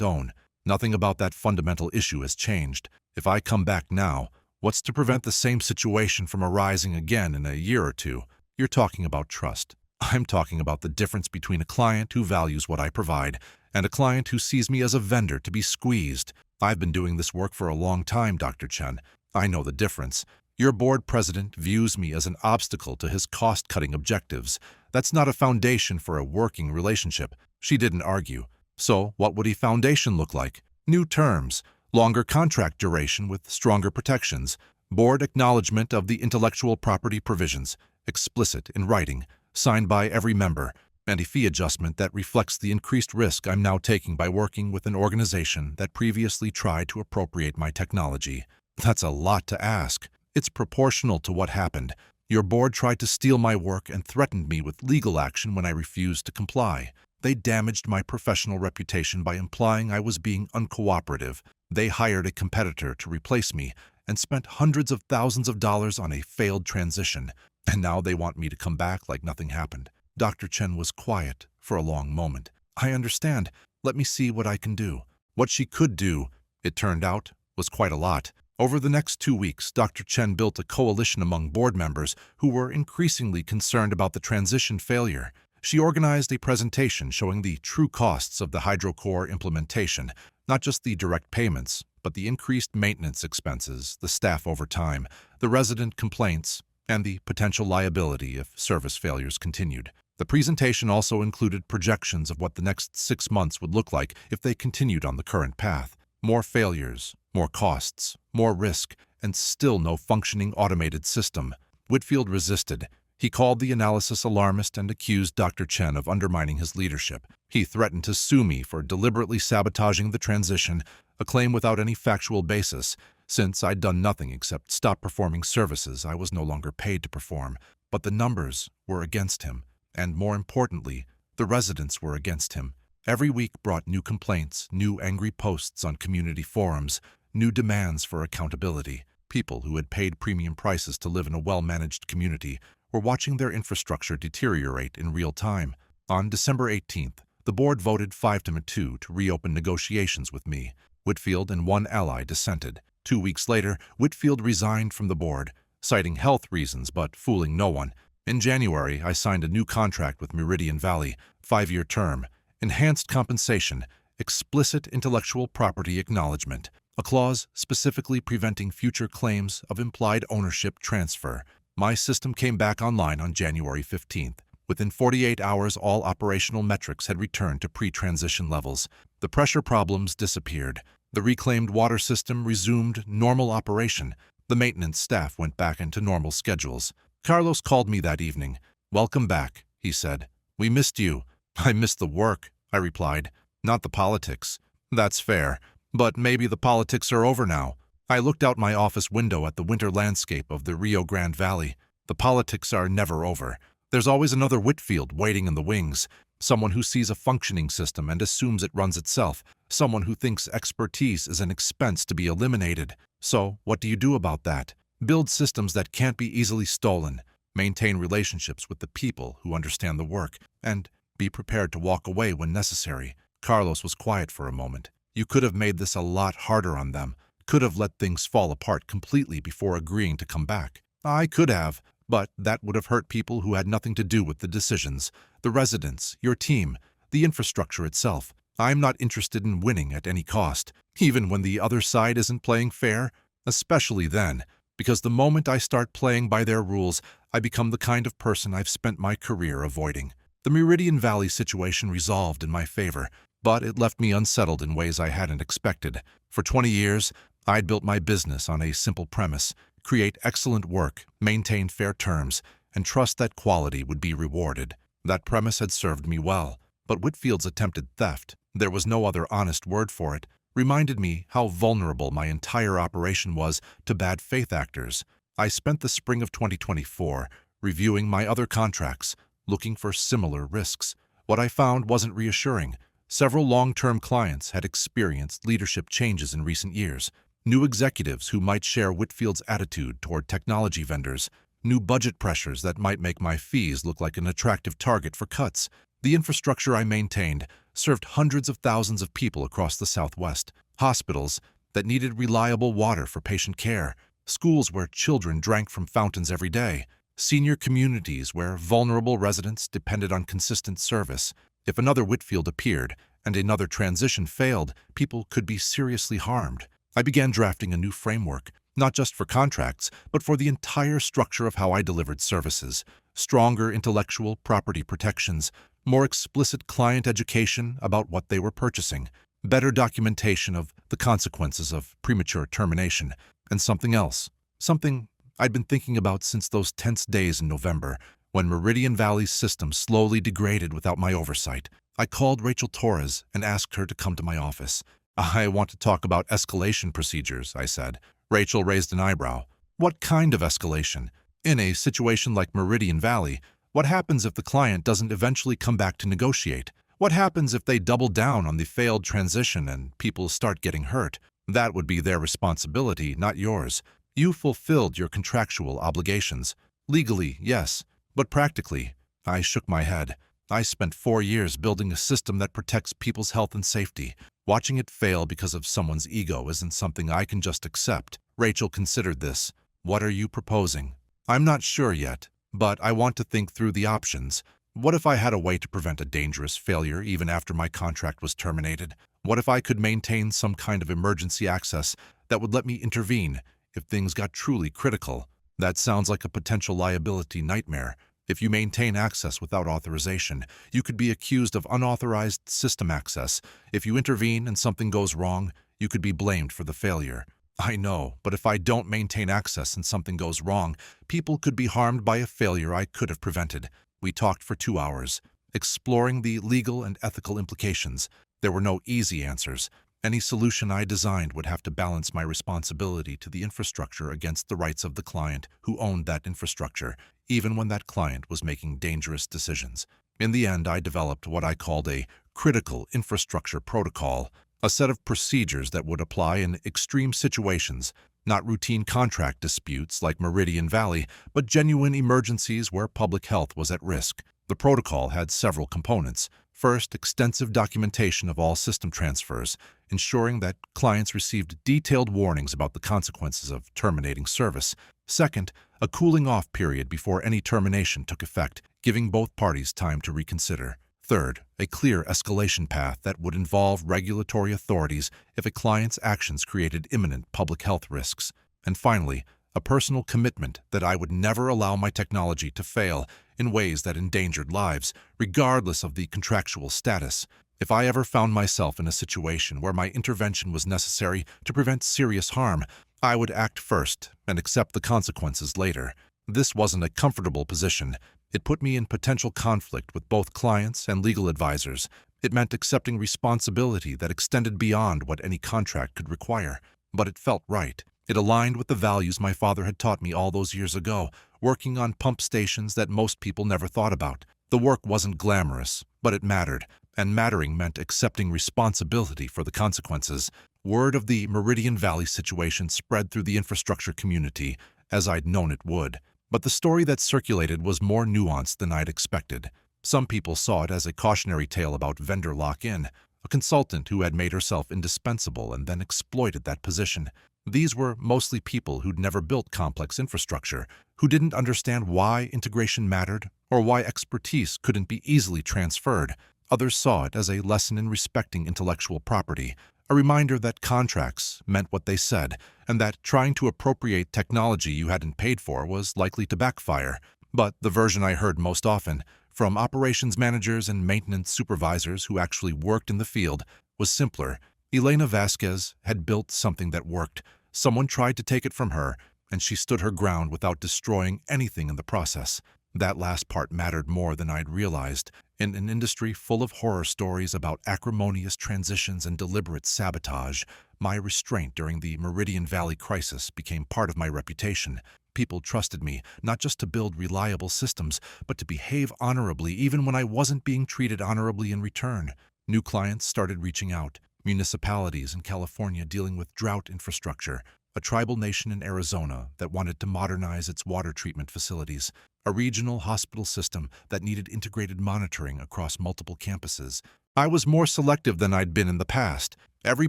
own. Nothing about that fundamental issue has changed. If I come back now, what's to prevent the same situation from arising again in a year or two? You're talking about trust. I'm talking about the difference between a client who values what I provide and a client who sees me as a vendor to be squeezed. I've been doing this work for a long time, Dr. Chen. I know the difference. Your board president views me as an obstacle to his cost-cutting objectives. That's not a foundation for a working relationship." She didn't argue. "So what would a foundation look like?" "New terms, longer contract duration with stronger protections, board acknowledgement of the intellectual property provisions, explicit in writing, signed by every member, and a fee adjustment that reflects the increased risk I'm now taking by working with an organization that previously tried to appropriate my technology." "That's a lot to ask." "It's proportional to what happened. Your board tried to steal my work and threatened me with legal action when I refused to comply. They damaged my professional reputation by implying I was being uncooperative. They hired a competitor to replace me and spent hundreds of thousands of dollars on a failed transition. And now they want me to come back like nothing happened." Dr. Chen was quiet for a long moment. "I understand. Let me see what I can do." What she could do, it turned out, was quite a lot. Over the next 2 weeks, Dr. Chen built a coalition among board members who were increasingly concerned about the transition failure. She organized a presentation showing the true costs of the hydrocore implementation, not just the direct payments, but the increased maintenance expenses, the staff overtime, the resident complaints, and the potential liability if service failures continued. The presentation also included projections of what the next 6 months would look like if they continued on the current path. More failures, more costs, more risk, and still no functioning automated system. Whitfield resisted. He called the analysis alarmist and accused Dr. Chen of undermining his leadership. He threatened to sue me for deliberately sabotaging the transition, a claim without any factual basis, since I'd done nothing except stop performing services I was no longer paid to perform. But the numbers were against him, and more importantly, the residents were against him. Every week brought new complaints, new angry posts on community forums, new demands for accountability. People who had paid premium prices to live in a well-managed community were watching their infrastructure deteriorate in real time. On December 18th, the board voted 5-2 to reopen negotiations with me. Whitfield and one ally dissented. 2 weeks later, Whitfield resigned from the board, citing health reasons but fooling no one. In January, I signed a new contract with Meridian Valley, 5-year term, enhanced compensation, explicit intellectual property acknowledgement, a clause specifically preventing future claims of implied ownership transfer. My system came back online on January 15th. Within 48 hours, all operational metrics had returned to pre-transition levels. The pressure problems disappeared. The reclaimed water system resumed normal operation. The maintenance staff went back into normal schedules. Carlos called me that evening. "Welcome back," he said. "We missed you." "I missed the work," I replied, "not the politics." "That's fair, but maybe the politics are over now." I looked out my office window at the winter landscape of the Rio Grande Valley. The politics are never over. There's always another Whitfield waiting in the wings, someone who sees a functioning system and assumes it runs itself, someone who thinks expertise is an expense to be eliminated. So, what do you do about that? Build systems that can't be easily stolen, maintain relationships with the people who understand the work, and be prepared to walk away when necessary. Carlos was quiet for a moment. "You could have made this a lot harder on them, could have let things fall apart completely before agreeing to come back." "I could have, but that would have hurt people who had nothing to do with the decisions. The residents, your team, the infrastructure itself. I'm not interested in winning at any cost, even when the other side isn't playing fair, especially then, because the moment I start playing by their rules, I become the kind of person I've spent my career avoiding." The Meridian Valley situation resolved in my favor, but it left me unsettled in ways I hadn't expected. For 20 years, I'd built my business on a simple premise: create excellent work, maintain fair terms, and trust that quality would be rewarded. That premise had served me well, but Whitfield's attempted theft, there was no other honest word for it, reminded me how vulnerable my entire operation was to bad faith actors. I spent the spring of 2024 reviewing my other contracts, looking for similar risks. What I found wasn't reassuring. Several long-term clients had experienced leadership changes in recent years, new executives who might share Whitfield's attitude toward technology vendors, new budget pressures that might make my fees look like an attractive target for cuts. The infrastructure I maintained served hundreds of thousands of people across the Southwest, hospitals that needed reliable water for patient care, schools where children drank from fountains every day, senior communities where vulnerable residents depended on consistent service. If another Whitfield appeared and another transition failed, people could be seriously harmed. I began drafting a new framework, not just for contracts, but for the entire structure of how I delivered services. Stronger intellectual property protections, more explicit client education about what they were purchasing, better documentation of the consequences of premature termination, and something else. Something I'd been thinking about since those tense days in November, when Meridian Valley's system slowly degraded without my oversight. I called Rachel Torres and asked her to come to my office. "I want to talk about escalation procedures," I said. Rachel raised an eyebrow. "What kind of escalation? In a situation like Meridian Valley, what happens if the client doesn't eventually come back to negotiate? What happens if they double down on the failed transition and people start getting hurt? That would be their responsibility, not yours. You fulfilled your contractual obligations. Legally, yes, but practically." I shook my head. I spent 4 years building a system that protects people's health and safety. Watching it fail because of someone's ego isn't something I can just accept. Rachel considered this. "What are you proposing?" "I'm not sure yet, but I want to think through the options. What if I had a way to prevent a dangerous failure even after my contract was terminated? What if I could maintain some kind of emergency access that would let me intervene if things got truly critical? That sounds like a potential liability nightmare. If you maintain access without authorization, you could be accused of unauthorized system access. If you intervene and something goes wrong, you could be blamed for the failure. I know, but if I don't maintain access and something goes wrong, people could be harmed by a failure I could have prevented. We talked for 2 hours, exploring the legal and ethical implications. There were no easy answers. Any solution I designed would have to balance my responsibility to the infrastructure against the rights of the client who owned that infrastructure, even when that client was making dangerous decisions. In the end, I developed what I called a critical infrastructure protocol, a set of procedures that would apply in extreme situations, not routine contract disputes like Meridian Valley, but genuine emergencies where public health was at risk. The protocol had several components. First, extensive documentation of all system transfers, ensuring that clients received detailed warnings about the consequences of terminating service. Second, a cooling-off period before any termination took effect, giving both parties time to reconsider. Third, a clear escalation path that would involve regulatory authorities if a client's actions created imminent public health risks. And finally, a personal commitment that I would never allow my technology to fail in ways that endangered lives, regardless of the contractual status. If I ever found myself in a situation where my intervention was necessary to prevent serious harm, I would act first and accept the consequences later. This wasn't a comfortable position. It put me in potential conflict with both clients and legal advisors. It meant accepting responsibility that extended beyond what any contract could require. But it felt right. It aligned with the values my father had taught me all those years ago, working on pump stations that most people never thought about. The work wasn't glamorous, but it mattered, and mattering meant accepting responsibility for the consequences. Word of the Meridian Valley situation spread through the infrastructure community, as I'd known it would. But the story that circulated was more nuanced than I'd expected. Some people saw it as a cautionary tale about vendor lock-in, a consultant who had made herself indispensable and then exploited that position. These were mostly people who'd never built complex infrastructure, who didn't understand why integration mattered or why expertise couldn't be easily transferred. Others saw it as a lesson in respecting intellectual property, a reminder that contracts meant what they said, and that trying to appropriate technology you hadn't paid for was likely to backfire. But the version I heard most often, from operations managers and maintenance supervisors who actually worked in the field, was simpler. Elena Vasquez had built something that worked. Someone tried to take it from her, and she stood her ground without destroying anything in the process. That last part mattered more than I'd realized. In an industry full of horror stories about acrimonious transitions and deliberate sabotage, my restraint during the Meridian Valley crisis became part of my reputation. People trusted me, not just to build reliable systems, but to behave honorably even when I wasn't being treated honorably in return. New clients started reaching out. Municipalities in California dealing with drought infrastructure, a tribal nation in Arizona that wanted to modernize its water treatment facilities, a regional hospital system that needed integrated monitoring across multiple campuses. I was more selective than I'd been in the past. Every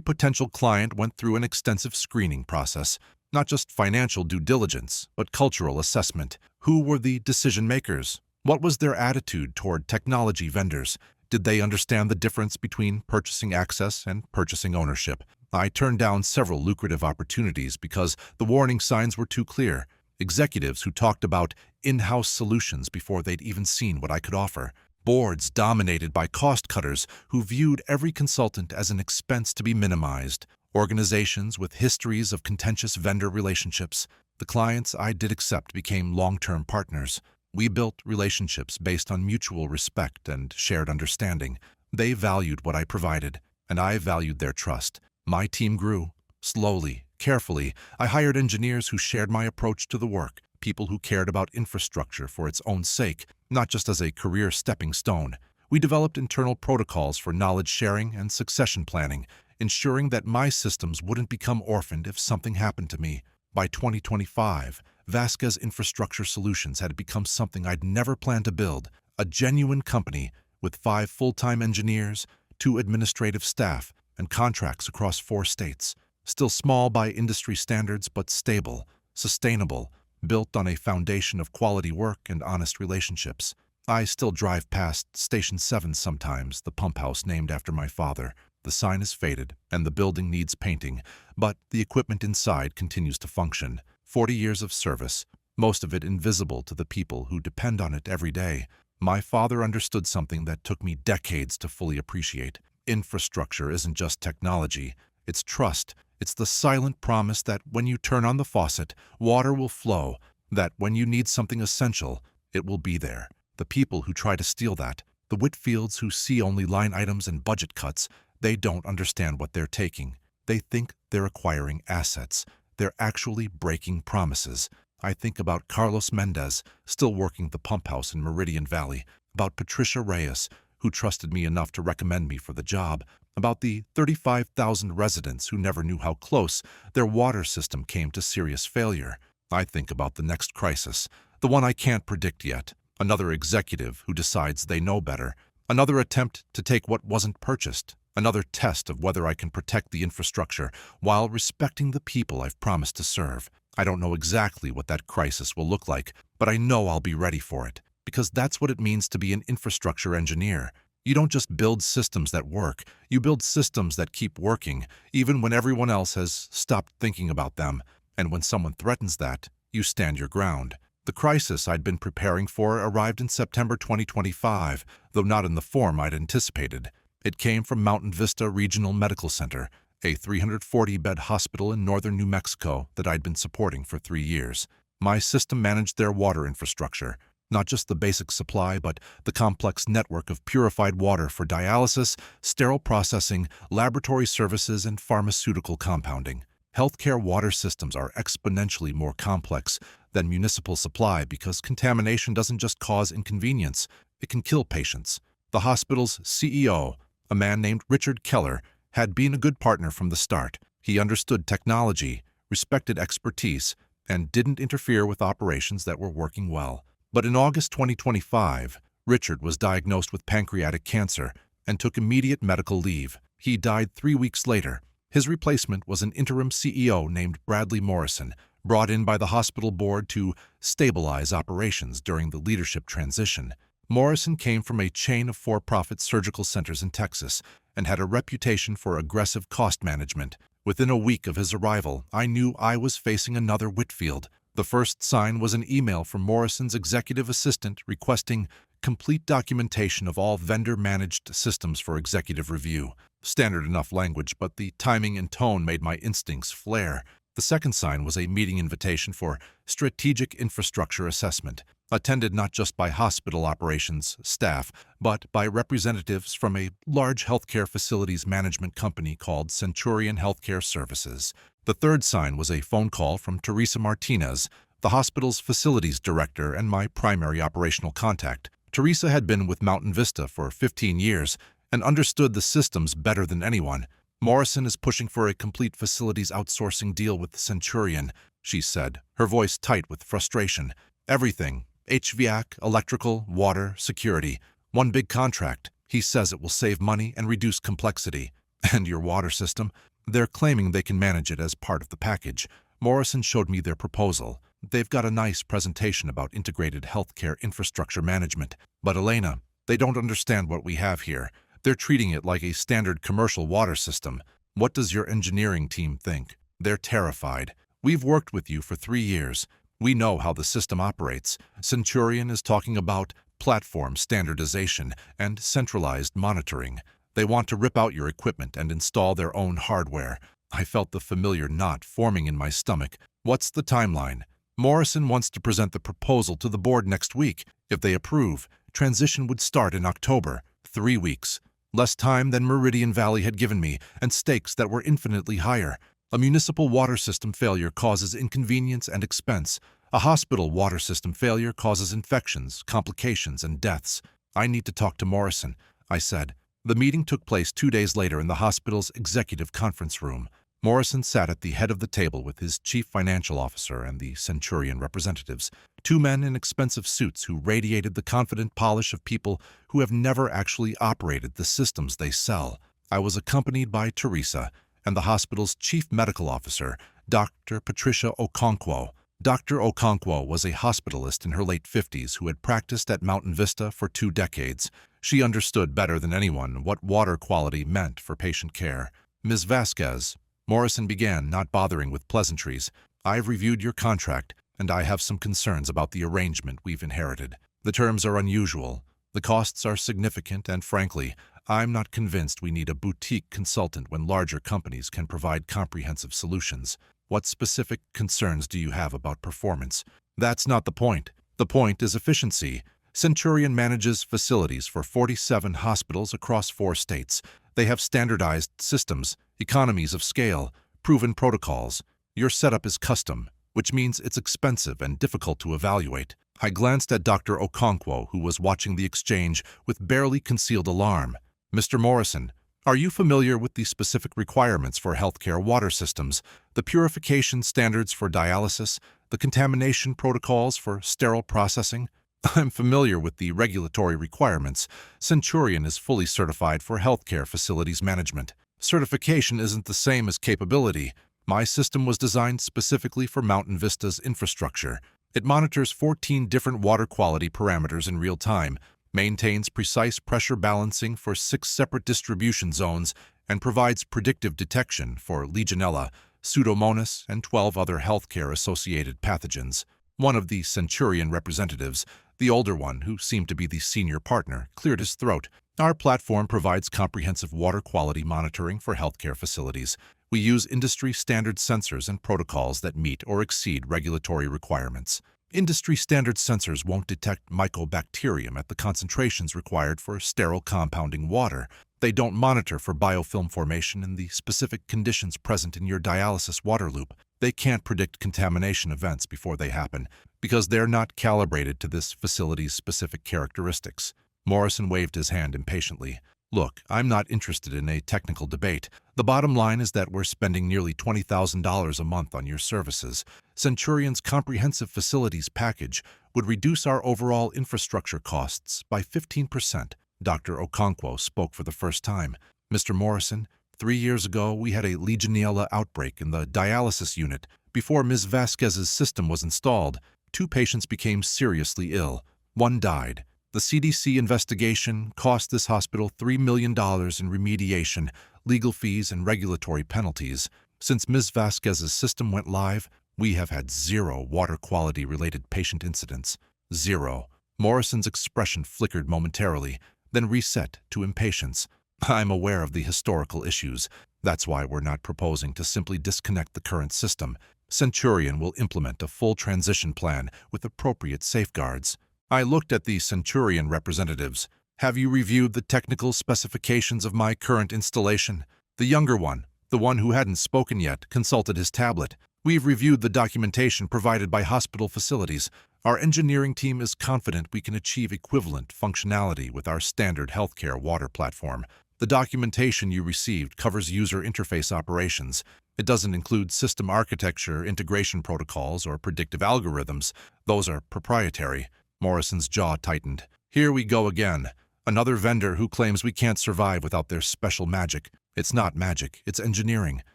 potential client went through an extensive screening process, not just financial due diligence, but cultural assessment. Who were the decision makers? What was their attitude toward technology vendors? Did they understand the difference between purchasing access and purchasing ownership? I turned down several lucrative opportunities because the warning signs were too clear. Executives who talked about in-house solutions before they'd even seen what I could offer. Boards dominated by cost cutters who viewed every consultant as an expense to be minimized. Organizations with histories of contentious vendor relationships. The clients I did accept became long-term partners. We built relationships based on mutual respect and shared understanding. They valued what I provided, and I valued their trust. My team grew. Slowly, carefully, I hired engineers who shared my approach to the work, people who cared about infrastructure for its own sake, not just as a career stepping stone. We developed internal protocols for knowledge sharing and succession planning, ensuring that my systems wouldn't become orphaned if something happened to me. By 2025, Vasquez Infrastructure Solutions had become something I'd never planned to build, a genuine company with 5 full-time engineers, 2 administrative staff, and contracts across 4 states. Still small by industry standards, but stable, sustainable, built on a foundation of quality work and honest relationships. I still drive past Station 7 sometimes, the pump house named after my father. The sign is faded, and the building needs painting, but the equipment inside continues to function. 40 years of service, most of it invisible to the people who depend on it every day. My father understood something that took me decades to fully appreciate. Infrastructure isn't just technology, it's trust. It's the silent promise that when you turn on the faucet, water will flow, that when you need something essential, it will be there. The people who try to steal that, the Whitfields who see only line items and budget cuts, they don't understand what they're taking. They think they're acquiring assets. They're actually breaking promises. I think about Carlos Mendez, still working the pump house in Meridian Valley, about Patricia Reyes, who trusted me enough to recommend me for the job, about the 35,000 residents who never knew how close their water system came to serious failure. I think about the next crisis, the one I can't predict yet, another executive who decides they know better, another attempt to take what wasn't purchased, another test of whether I can protect the infrastructure while respecting the people I've promised to serve. I don't know exactly what that crisis will look like, but I know I'll be ready for it, because that's what it means to be an infrastructure engineer. You don't just build systems that work, you build systems that keep working, even when everyone else has stopped thinking about them. And when someone threatens that, you stand your ground. The crisis I'd been preparing for arrived in September 2025, though not in the form I'd anticipated. It came from Mountain Vista Regional Medical Center, a 340-bed hospital in northern New Mexico that I'd been supporting for 3 years. My system managed their water infrastructure, not just the basic supply, but the complex network of purified water for dialysis, sterile processing, laboratory services, and pharmaceutical compounding. Healthcare water systems are exponentially more complex than municipal supply because contamination doesn't just cause inconvenience, it can kill patients. The hospital's CEO, a man named Richard Keller, had been a good partner from the start. He understood technology, respected expertise, and didn't interfere with operations that were working well. But in August 2025, Richard was diagnosed with pancreatic cancer and took immediate medical leave. He died 3 weeks later. His replacement was an interim CEO named Bradley Morrison, brought in by the hospital board to stabilize operations during the leadership transition. Morrison came from a chain of for-profit surgical centers in Texas and had a reputation for aggressive cost management. Within a week of his arrival, I knew I was facing another Whitfield. The first sign was an email from Morrison's executive assistant requesting complete documentation of all vendor-managed systems for executive review. Standard enough language, but the timing and tone made my instincts flare. The second sign was a meeting invitation for strategic infrastructure assessment, attended not just by hospital operations staff, but by representatives from a large healthcare facilities management company called Centurion Healthcare Services. The third sign was a phone call from Teresa Martinez, the hospital's facilities director and my primary operational contact. Teresa had been with Mountain Vista for 15 years and understood the systems better than anyone. Morrison is pushing for a complete facilities outsourcing deal with Centurion, she said, her voice tight with frustration. Everything, HVAC, electrical, water, security, one big contract. He says it will save money and reduce complexity. And your water system? They're claiming they can manage it as part of the package. Morrison showed me their proposal. They've got a nice presentation about integrated healthcare infrastructure management. But Elena, they don't understand what we have here. They're treating it like a standard commercial water system. What does your engineering team think? They're terrified. We've worked with you for 3 years. We know how the system operates. Centurion is talking about platform standardization and centralized monitoring. They want to rip out your equipment and install their own hardware. I felt the familiar knot forming in my stomach. What's the timeline? Morrison wants to present the proposal to the board next week. If they approve, transition would start in October. 3 weeks. Less time than Meridian Valley had given me, and stakes that were infinitely higher. A municipal water system failure causes inconvenience and expense. A hospital water system failure causes infections, complications, and deaths. I need to talk to Morrison, I said. The meeting took place 2 days later in the hospital's executive conference room. Morrison sat at the head of the table with his chief financial officer and the Centurion representatives, 2 men in expensive suits who radiated the confident polish of people who have never actually operated the systems they sell. I was accompanied by Teresa and the hospital's chief medical officer, Dr. Patricia Okonkwo. Dr. Okonkwo was a hospitalist in her late 50s who had practiced at Mountain Vista for 2 decades. She understood better than anyone what water quality meant for patient care. Ms. Vasquez, Morrison began, not bothering with pleasantries. I've reviewed your contract, and I have some concerns about the arrangement we've inherited. The terms are unusual, the costs are significant, and frankly, I'm not convinced we need a boutique consultant when larger companies can provide comprehensive solutions. What specific concerns do you have about performance? That's not the point. The point is efficiency. Centurion manages facilities for 47 hospitals across 4 states. They have standardized systems, economies of scale, proven protocols. Your setup is custom, which means it's expensive and difficult to evaluate. I glanced at Dr. Okonkwo, who was watching the exchange with barely concealed alarm. Mr. Morrison, are you familiar with the specific requirements for healthcare water systems, the purification standards for dialysis, the contamination protocols for sterile processing? I'm familiar with the regulatory requirements. Centurion is fully certified for healthcare facilities management. Certification isn't the same as capability. My system was designed specifically for Mountain Vista's infrastructure. It monitors 14 different water quality parameters in real time, maintains precise pressure balancing for 6 separate distribution zones, and provides predictive detection for Legionella, Pseudomonas, and 12 other healthcare-associated pathogens. One of the Centurion representatives, the older one, who seemed to be the senior partner, cleared his throat. Our platform provides comprehensive water quality monitoring for healthcare facilities. We use industry-standard sensors and protocols that meet or exceed regulatory requirements. Industry-standard sensors won't detect mycobacterium at the concentrations required for sterile compounding water. They don't monitor for biofilm formation in the specific conditions present in your dialysis water loop. They can't predict contamination events before they happen, because they're not calibrated to this facility's specific characteristics. Morrison waved his hand impatiently. Look, I'm not interested in a technical debate. The bottom line is that we're spending nearly $20,000 a month on your services. Centurion's comprehensive facilities package would reduce our overall infrastructure costs by 15%. Dr. Okonkwo spoke for the first time. Mr. Morrison, 3 years ago we had a Legionella outbreak in the dialysis unit. Before Ms. Vasquez's system was installed, 2 patients became seriously ill. 1 died. The CDC investigation cost this hospital $3 million in remediation, legal fees, and regulatory penalties. Since Ms. Vasquez's system went live, we have had 0 water quality-related patient incidents. 0. Morrison's expression flickered momentarily, then reset to impatience. I'm aware of the historical issues. That's why we're not proposing to simply disconnect the current system. Centurion will implement a full transition plan with appropriate safeguards. I looked at the Centurion representatives. Have you reviewed the technical specifications of my current installation? The younger one, the one who hadn't spoken yet, consulted his tablet. We've reviewed the documentation provided by hospital facilities. Our engineering team is confident we can achieve equivalent functionality with our standard healthcare water platform. The documentation you received covers user interface operations. It doesn't include system architecture, integration protocols, or predictive algorithms. Those are proprietary. Morrison's jaw tightened. Here we go again. Another vendor who claims we can't survive without their special magic. It's not magic, it's engineering.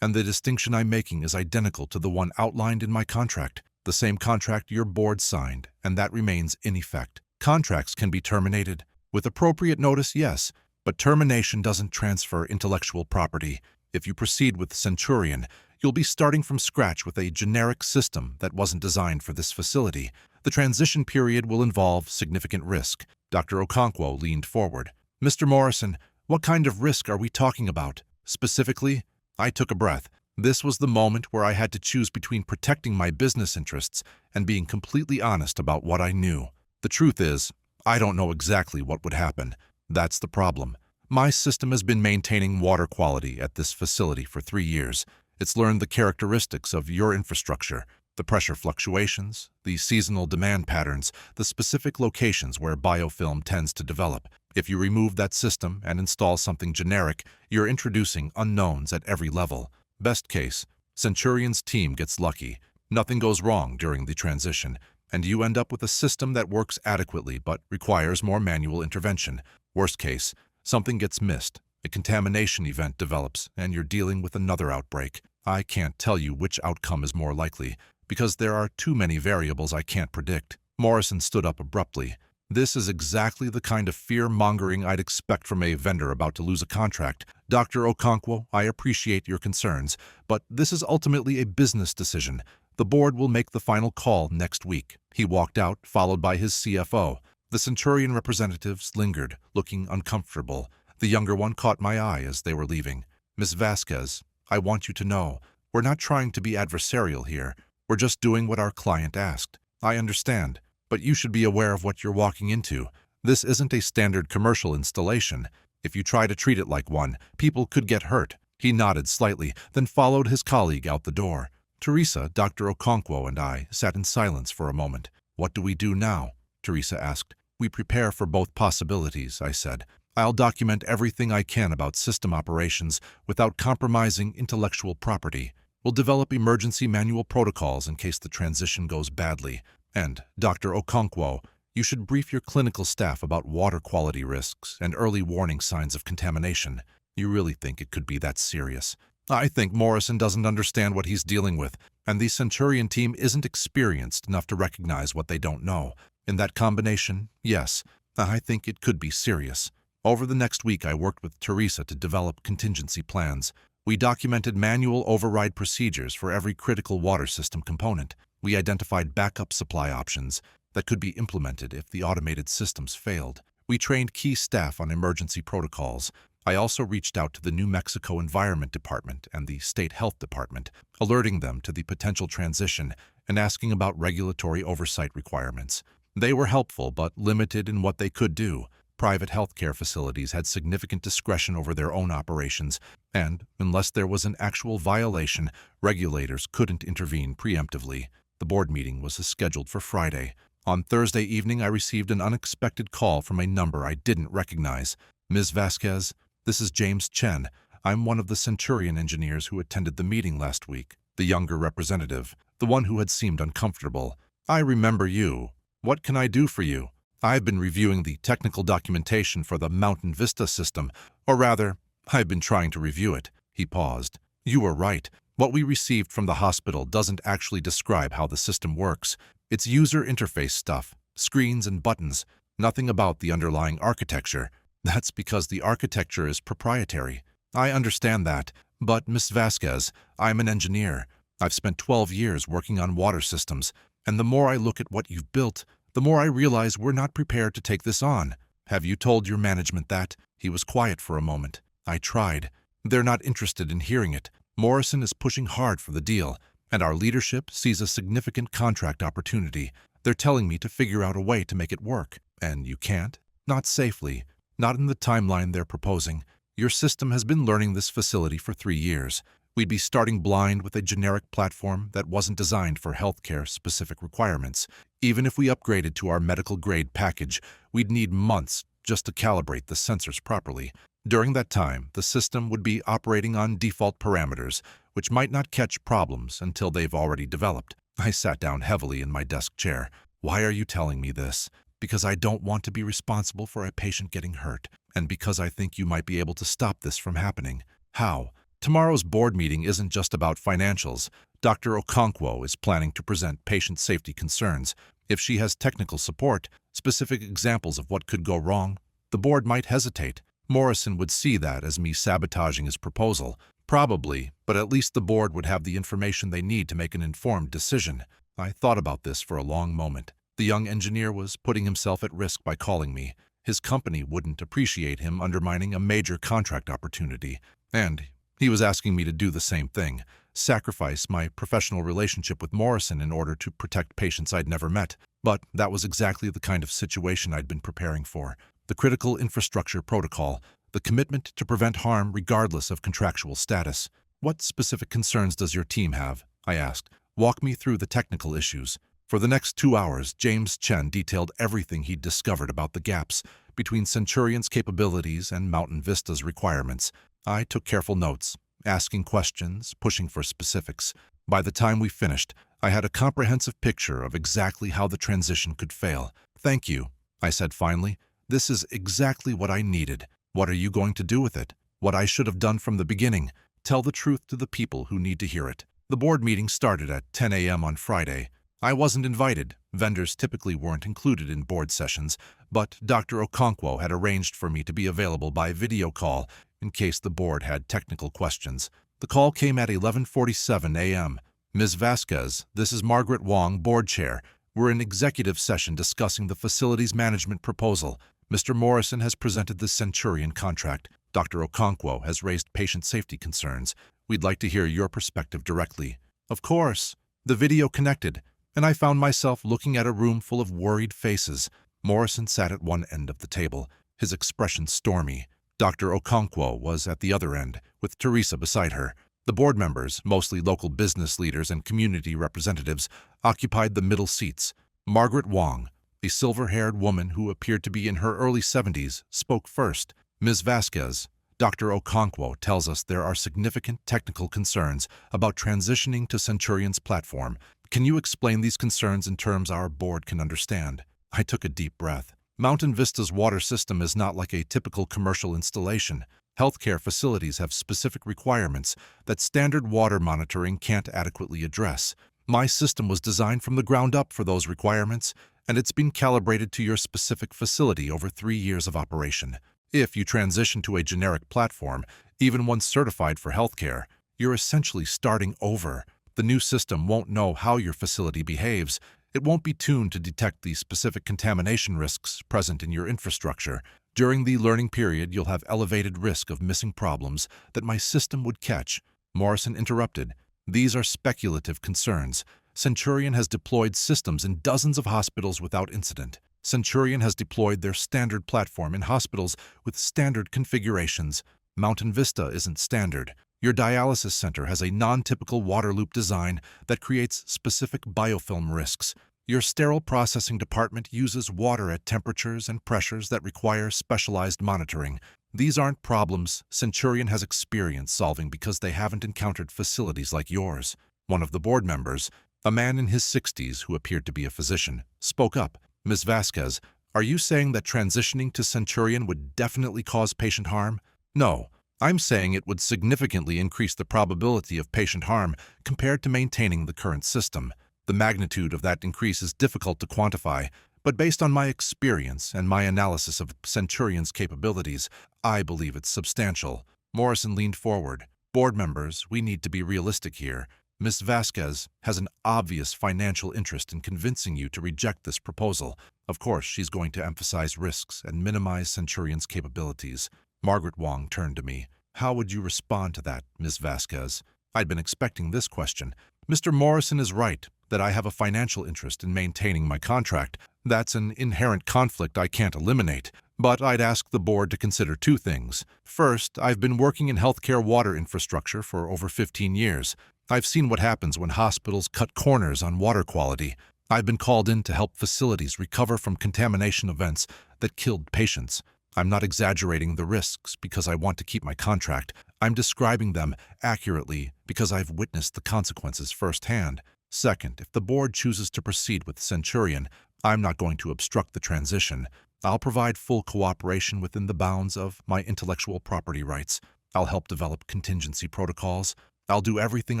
And the distinction I'm making is identical to the one outlined in my contract. The same contract your board signed, and that remains in effect. Contracts can be terminated. With appropriate notice, yes, but termination doesn't transfer intellectual property. If you proceed with Centurion, you'll be starting from scratch with a generic system that wasn't designed for this facility. The transition period will involve significant risk. Dr. Okonkwo leaned forward. Mr. Morrison, what kind of risk are we talking about? Specifically, I took a breath. This was the moment where I had to choose between protecting my business interests and being completely honest about what I knew. The truth is, I don't know exactly what would happen. That's the problem. My system has been maintaining water quality at this facility for 3 years. It's learned the characteristics of your infrastructure, the pressure fluctuations, the seasonal demand patterns, the specific locations where biofilm tends to develop. If you remove that system and install something generic, you're introducing unknowns at every level. Best case, Centurion's team gets lucky. Nothing goes wrong during the transition, and you end up with a system that works adequately but requires more manual intervention. Worst case, something gets missed. A contamination event develops, and you're dealing with another outbreak. I can't tell you which outcome is more likely, because there are too many variables I can't predict. Morrison stood up abruptly. This is exactly the kind of fear-mongering I'd expect from a vendor about to lose a contract. Dr. Okonkwo, I appreciate your concerns, but this is ultimately a business decision. The board will make the final call next week. He walked out, followed by his CFO. The Centurion representatives lingered, looking uncomfortable. The younger one caught my eye as they were leaving. Miss Vasquez, I want you to know, we're not trying to be adversarial here. We're just doing what our client asked. I understand, but you should be aware of what you're walking into. This isn't a standard commercial installation. If you try to treat it like one, people could get hurt. He nodded slightly, then followed his colleague out the door. Teresa, Dr. Okonkwo, and I sat in silence for a moment. What do we do now? Teresa asked. We prepare for both possibilities, I said. I'll document everything I can about system operations without compromising intellectual property. We'll develop emergency manual protocols in case the transition goes badly. And, Dr. Okonkwo, you should brief your clinical staff about water quality risks and early warning signs of contamination. You really think it could be that serious? I think Morrison doesn't understand what he's dealing with, and the Centurion team isn't experienced enough to recognize what they don't know. In that combination, yes, I think it could be serious. Over the next week, I worked with Teresa to develop contingency plans. We documented manual override procedures for every critical water system component. We identified backup supply options that could be implemented if the automated systems failed. We trained key staff on emergency protocols. I also reached out to the New Mexico Environment Department and the State Health Department, alerting them to the potential transition and asking about regulatory oversight requirements. They were helpful but limited in what they could do. Private healthcare facilities had significant discretion over their own operations, and, unless there was an actual violation, regulators couldn't intervene preemptively. The board meeting was scheduled for Friday. On Thursday evening, I received an unexpected call from a number I didn't recognize. Ms. Vasquez, this is James Chen. I'm one of the Centurion engineers who attended the meeting last week. The younger representative, the one who had seemed uncomfortable. I remember you. What can I do for you? I've been reviewing the technical documentation for the Mountain Vista system, or rather, I've been trying to review it. He paused. You were right. What we received from the hospital doesn't actually describe how the system works. It's user interface stuff, screens and buttons, nothing about the underlying architecture. That's because the architecture is proprietary. I understand that, but Miss Vasquez, I'm an engineer. I've spent 12 years working on water systems, and the more I look at what you've built, the more I realize we're not prepared to take this on. Have you told your management that? He was quiet for a moment. I tried. They're not interested in hearing it. Morrison is pushing hard for the deal, and our leadership sees a significant contract opportunity. They're telling me to figure out a way to make it work. And you can't? Not safely. Not in the timeline they're proposing. Your system has been learning this facility for 3 years. We'd be starting blind with a generic platform that wasn't designed for healthcare-specific requirements. Even if we upgraded to our medical-grade package, we'd need months just to calibrate the sensors properly. During that time, the system would be operating on default parameters, which might not catch problems until they've already developed. I sat down heavily in my desk chair. Why are you telling me this? Because I don't want to be responsible for a patient getting hurt, and because I think you might be able to stop this from happening. How? Tomorrow's board meeting isn't just about financials. Dr. Okonkwo is planning to present patient safety concerns. If she has technical support, specific examples of what could go wrong, the board might hesitate. Morrison would see that as me sabotaging his proposal. Probably, but at least the board would have the information they need to make an informed decision. I thought about this for a long moment. The young engineer was putting himself at risk by calling me. His company wouldn't appreciate him undermining a major contract opportunity. And he was asking me to do the same thing, sacrifice my professional relationship with Morrison in order to protect patients I'd never met. But that was exactly the kind of situation I'd been preparing for. The critical infrastructure protocol, the commitment to prevent harm regardless of contractual status. What specific concerns does your team have? I asked. Walk me through the technical issues. For the next 2 hours, James Chen detailed everything he'd discovered about the gaps between Centurion's capabilities and Mountain Vista's requirements. I took careful notes, asking questions, pushing for specifics. By the time we finished, I had a comprehensive picture of exactly how the transition could fail. Thank you, I said finally. This is exactly what I needed. What are you going to do with it? What I should have done from the beginning. Tell the truth to the people who need to hear it. The board meeting started at 10 a.m. on Friday. I wasn't invited. Vendors typically weren't included in board sessions, but Dr. Okonkwo had arranged for me to be available by video call in case the board had technical questions. The call came at 11:47 a.m. Ms. Vasquez, this is Margaret Wong, board chair. We're in executive session discussing the facilities management proposal. Mr. Morrison has presented the Centurion contract. Dr. Okonkwo has raised patient safety concerns. We'd like to hear your perspective directly. Of course. The video connected, and I found myself looking at a room full of worried faces. Morrison sat at one end of the table, his expression stormy. Dr. Okonkwo was at the other end, with Teresa beside her. The board members, mostly local business leaders and community representatives, occupied the middle seats. Margaret Wong, a silver-haired woman who appeared to be in her early 70s, spoke first. Ms. Vasquez, Dr. Okonkwo tells us there are significant technical concerns about transitioning to Centurion's platform. Can you explain these concerns in terms our board can understand? I took a deep breath. Mountain Vista's water system is not like a typical commercial installation. Healthcare facilities have specific requirements that standard water monitoring can't adequately address. My system was designed from the ground up for those requirements, and it's been calibrated to your specific facility over 3 years of operation. If you transition to a generic platform, even one certified for healthcare, you're essentially starting over. The new system won't know how your facility behaves. It won't be tuned to detect the specific contamination risks present in your infrastructure. During the learning period, you'll have elevated risk of missing problems that my system would catch. Morrison interrupted. These are speculative concerns. Centurion has deployed systems in dozens of hospitals without incident. Centurion has deployed their standard platform in hospitals with standard configurations. Mountain Vista isn't standard. Your dialysis center has a non-typical water loop design that creates specific biofilm risks. Your sterile processing department uses water at temperatures and pressures that require specialized monitoring. These aren't problems Centurion has experience solving because they haven't encountered facilities like yours. One of the board members, a man in his 60s who appeared to be a physician, spoke up. Ms. Vasquez, are you saying that transitioning to Centurion would definitely cause patient harm? No. I'm saying it would significantly increase the probability of patient harm compared to maintaining the current system. The magnitude of that increase is difficult to quantify, but based on my experience and my analysis of Centurion's capabilities, I believe it's substantial. Morrison leaned forward. Board members, we need to be realistic here. Ms. Vasquez has an obvious financial interest in convincing you to reject this proposal. Of course, she's going to emphasize risks and minimize Centurion's capabilities. Margaret Wong turned to me. How would you respond to that, Ms. Vasquez? I'd been expecting this question. Mr. Morrison is right that I have a financial interest in maintaining my contract. That's an inherent conflict I can't eliminate. But I'd ask the board to consider 2 things. First, I've been working in healthcare water infrastructure for over 15 years. I've seen what happens when hospitals cut corners on water quality. I've been called in to help facilities recover from contamination events that killed patients. I'm not exaggerating the risks because I want to keep my contract. I'm describing them accurately because I've witnessed the consequences firsthand. Second, if the board chooses to proceed with Centurion, I'm not going to obstruct the transition. I'll provide full cooperation within the bounds of my intellectual property rights. I'll help develop contingency protocols. I'll do everything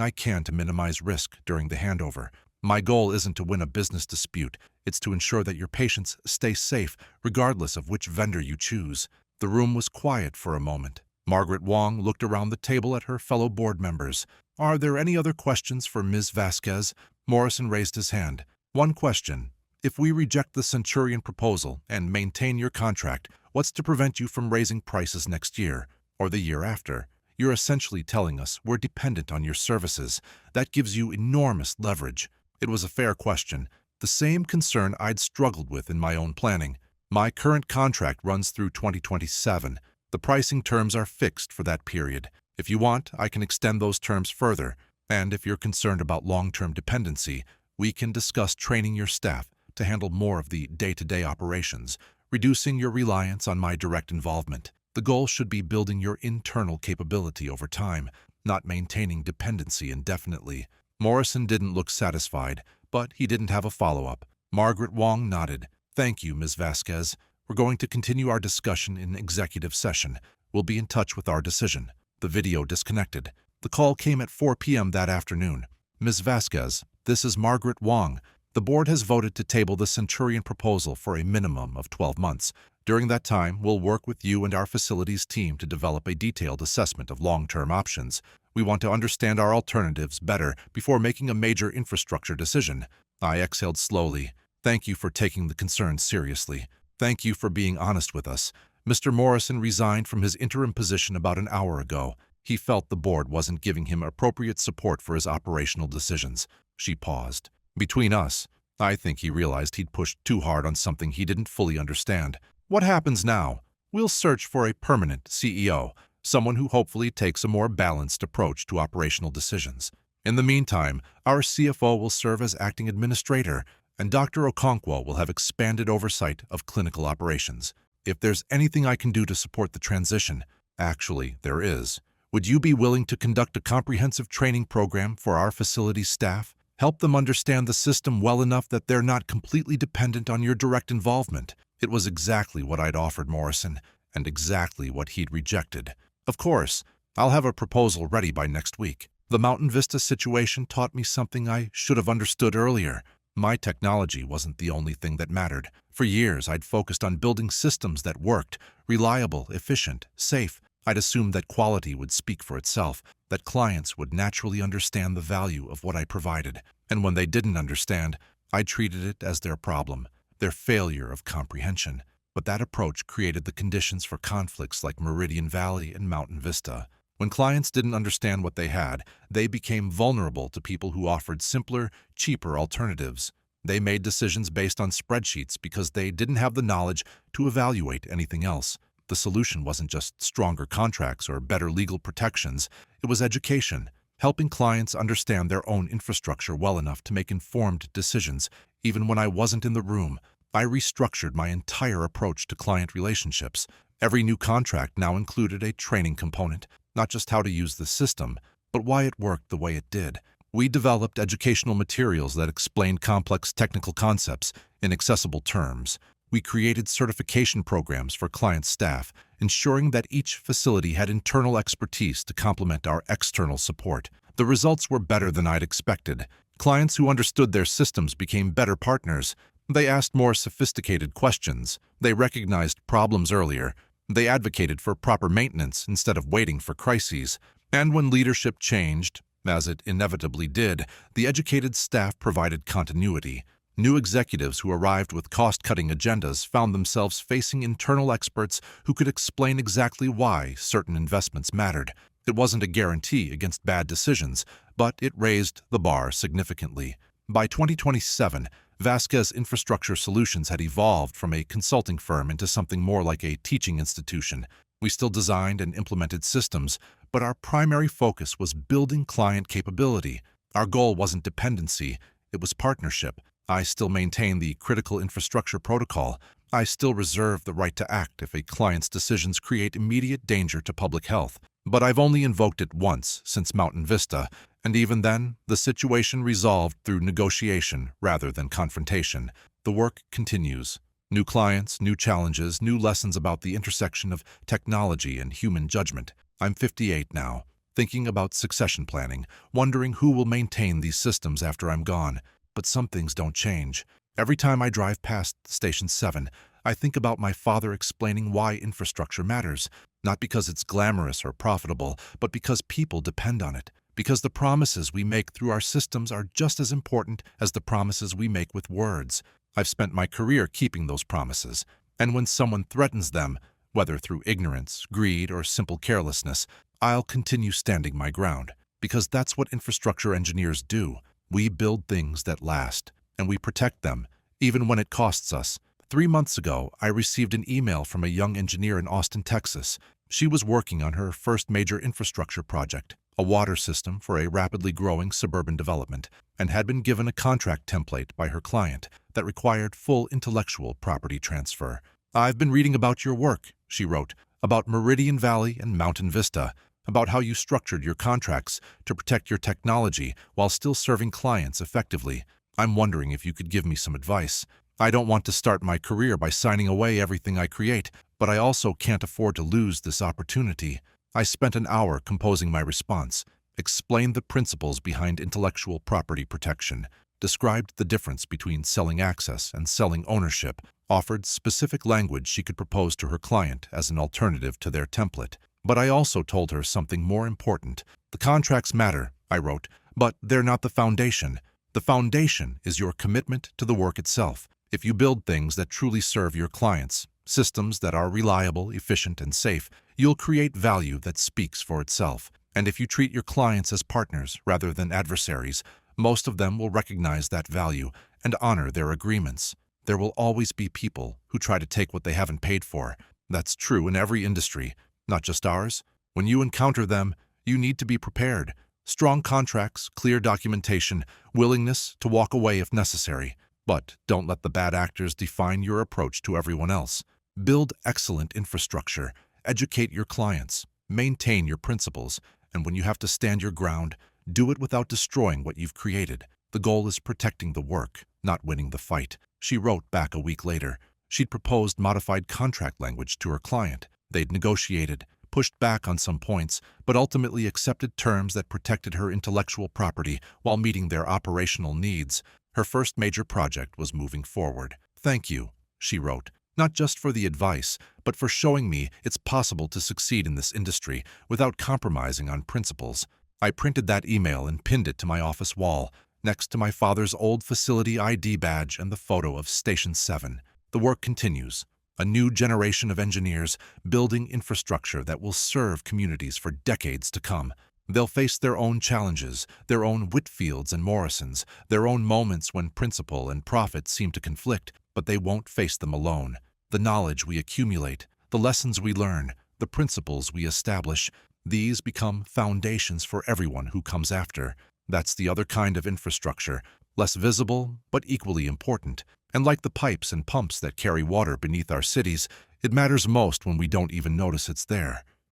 I can to minimize risk during the handover. My goal isn't to win a business dispute. It's to ensure that your patients stay safe regardless of which vendor you choose. The room was quiet for a moment. Margaret Wong looked around the table at her fellow board members. Are there any other questions for Ms. Vasquez? Morrison raised his hand. One question. If we reject the Centurion proposal and maintain your contract, what's to prevent you from raising prices next year or the year after? You're essentially telling us we're dependent on your services. That gives you enormous leverage. It was a fair question, the same concern I'd struggled with in my own planning. My current contract runs through 2027. The pricing terms are fixed for that period. If you want, I can extend those terms further. And if you're concerned about long-term dependency, we can discuss training your staff to handle more of the day-to-day operations, reducing your reliance on my direct involvement. The goal should be building your internal capability over time, not maintaining dependency indefinitely. Morrison didn't look satisfied, but he didn't have a follow-up. Margaret Wong nodded. Thank you, Ms. Vasquez. We're going to continue our discussion in executive session. We'll be in touch with our decision. The video disconnected. The call came at 4 p.m. that afternoon. Ms. Vasquez, this is Margaret Wong. The board has voted to table the Centurion proposal for a minimum of 12 months. During that time, we'll work with you and our facilities team to develop a detailed assessment of long-term options. We want to understand our alternatives better before making a major infrastructure decision. I exhaled slowly. Thank you for taking the concerns seriously. Thank you for being honest with us. Mr. Morrison resigned from his interim position about an hour ago. He felt the board wasn't giving him appropriate support for his operational decisions. She paused. Between us, I think he realized he'd pushed too hard on something he didn't fully understand. What happens now? We'll search for a permanent CEO, someone who hopefully takes a more balanced approach to operational decisions. In the meantime, our CFO will serve as acting administrator, and Dr. Okonkwo will have expanded oversight of clinical operations. If there's anything I can do to support the transition, actually, there is. Would you be willing to conduct a comprehensive training program for our facility staff? Help them understand the system well enough that they're not completely dependent on your direct involvement. It was exactly what I'd offered Morrison, and exactly what he'd rejected. Of course, I'll have a proposal ready by next week. The Mountain Vista situation taught me something I should have understood earlier. My technology wasn't the only thing that mattered. For years, I'd focused on building systems that worked, reliable, efficient, safe. I'd assumed that quality would speak for itself, that clients would naturally understand the value of what I provided. And when they didn't understand, I treated it as their problem, their failure of comprehension. But that approach created the conditions for conflicts like Meridian Valley and Mountain Vista. When clients didn't understand what they had, they became vulnerable to people who offered simpler, cheaper alternatives. They made decisions based on spreadsheets because they didn't have the knowledge to evaluate anything else. The solution wasn't just stronger contracts or better legal protections. It was education, helping clients understand their own infrastructure well enough to make informed decisions. Even when I wasn't in the room, I restructured my entire approach to client relationships. Every new contract now included a training component, not just how to use the system, but why it worked the way it did. We developed educational materials that explained complex technical concepts in accessible terms. We created certification programs for client staff, ensuring that each facility had internal expertise to complement our external support. The results were better than I'd expected. Clients who understood their systems became better partners. They asked more sophisticated questions. They recognized problems earlier. They advocated for proper maintenance instead of waiting for crises. And when leadership changed, as it inevitably did, the educated staff provided continuity. New executives who arrived with cost-cutting agendas found themselves facing internal experts who could explain exactly why certain investments mattered. It wasn't a guarantee against bad decisions, but it raised the bar significantly. By 2027, Vasquez Infrastructure Solutions had evolved from a consulting firm into something more like a teaching institution. We still designed and implemented systems, but our primary focus was building client capability. Our goal wasn't dependency, it was partnership. I still maintain the critical infrastructure protocol. I still reserve the right to act if a client's decisions create immediate danger to public health. But I've only invoked it once since Mountain Vista, and even then, the situation resolved through negotiation rather than confrontation. The work continues. New clients, new challenges, new lessons about the intersection of technology and human judgment. I'm 58 now, thinking about succession planning, wondering who will maintain these systems after I'm gone. But some things don't change. Every time I drive past Station 7, I think about my father explaining why infrastructure matters, not because it's glamorous or profitable, but because people depend on it, because the promises we make through our systems are just as important as the promises we make with words. I've spent my career keeping those promises, and when someone threatens them, whether through ignorance, greed, or simple carelessness, I'll continue standing my ground, because that's what infrastructure engineers do. We build things that last, and we protect them, even when it costs us. 3 months ago, I received an email from a young engineer in Austin, Texas. She was working on her first major infrastructure project, a water system for a rapidly growing suburban development, and had been given a contract template by her client that required full intellectual property transfer. "I've been reading about your work," she wrote, "about Meridian Valley and Mountain Vista, about how you structured your contracts to protect your technology while still serving clients effectively. I'm wondering if you could give me some advice. I don't want to start my career by signing away everything I create, but I also can't afford to lose this opportunity." I spent an hour composing my response. explained the principles behind intellectual property protection, described the difference between selling access and selling ownership, offered specific language she could propose to her client as an alternative to their template. But I also told her something more important. The contracts matter, I wrote, but they're not the foundation. The foundation is your commitment to the work itself. If you build things that truly serve your clients, systems that are reliable, efficient, and safe, you'll create value that speaks for itself. And if you treat your clients as partners rather than adversaries, most of them will recognize that value and honor their agreements. There will always be people who try to take what they haven't paid for. That's true in every industry, not just ours. When you encounter them, you need to be prepared. Strong contracts, clear documentation, willingness to walk away if necessary. But don't let the bad actors define your approach to everyone else. Build excellent infrastructure, educate your clients, maintain your principles, and when you have to stand your ground, do it without destroying what you've created. The goal is protecting the work, not winning the fight. She wrote back a week later. She'd proposed modified contract language to her client. They'd negotiated, pushed back on some points, but ultimately accepted terms that protected her intellectual property while meeting their operational needs. Her first major project was moving forward. "Thank you," she wrote, "not just for the advice, but for showing me it's possible to succeed in this industry without compromising on principles." I printed that email and pinned it to my office wall, next to my father's old facility ID badge and the photo of Station 7. The work continues. A new generation of engineers building infrastructure that will serve communities for decades to come. They'll face their own challenges, their own Whitfields and Morrisons, their own moments when principle and profit seem to conflict, but they won't face them alone. The knowledge we accumulate, the lessons we learn, the principles we establish, these become foundations for everyone who comes after. That's the other kind of infrastructure, less visible but equally important. And like the pipes and pumps that carry water beneath our cities, it matters most when we don't even notice it's there.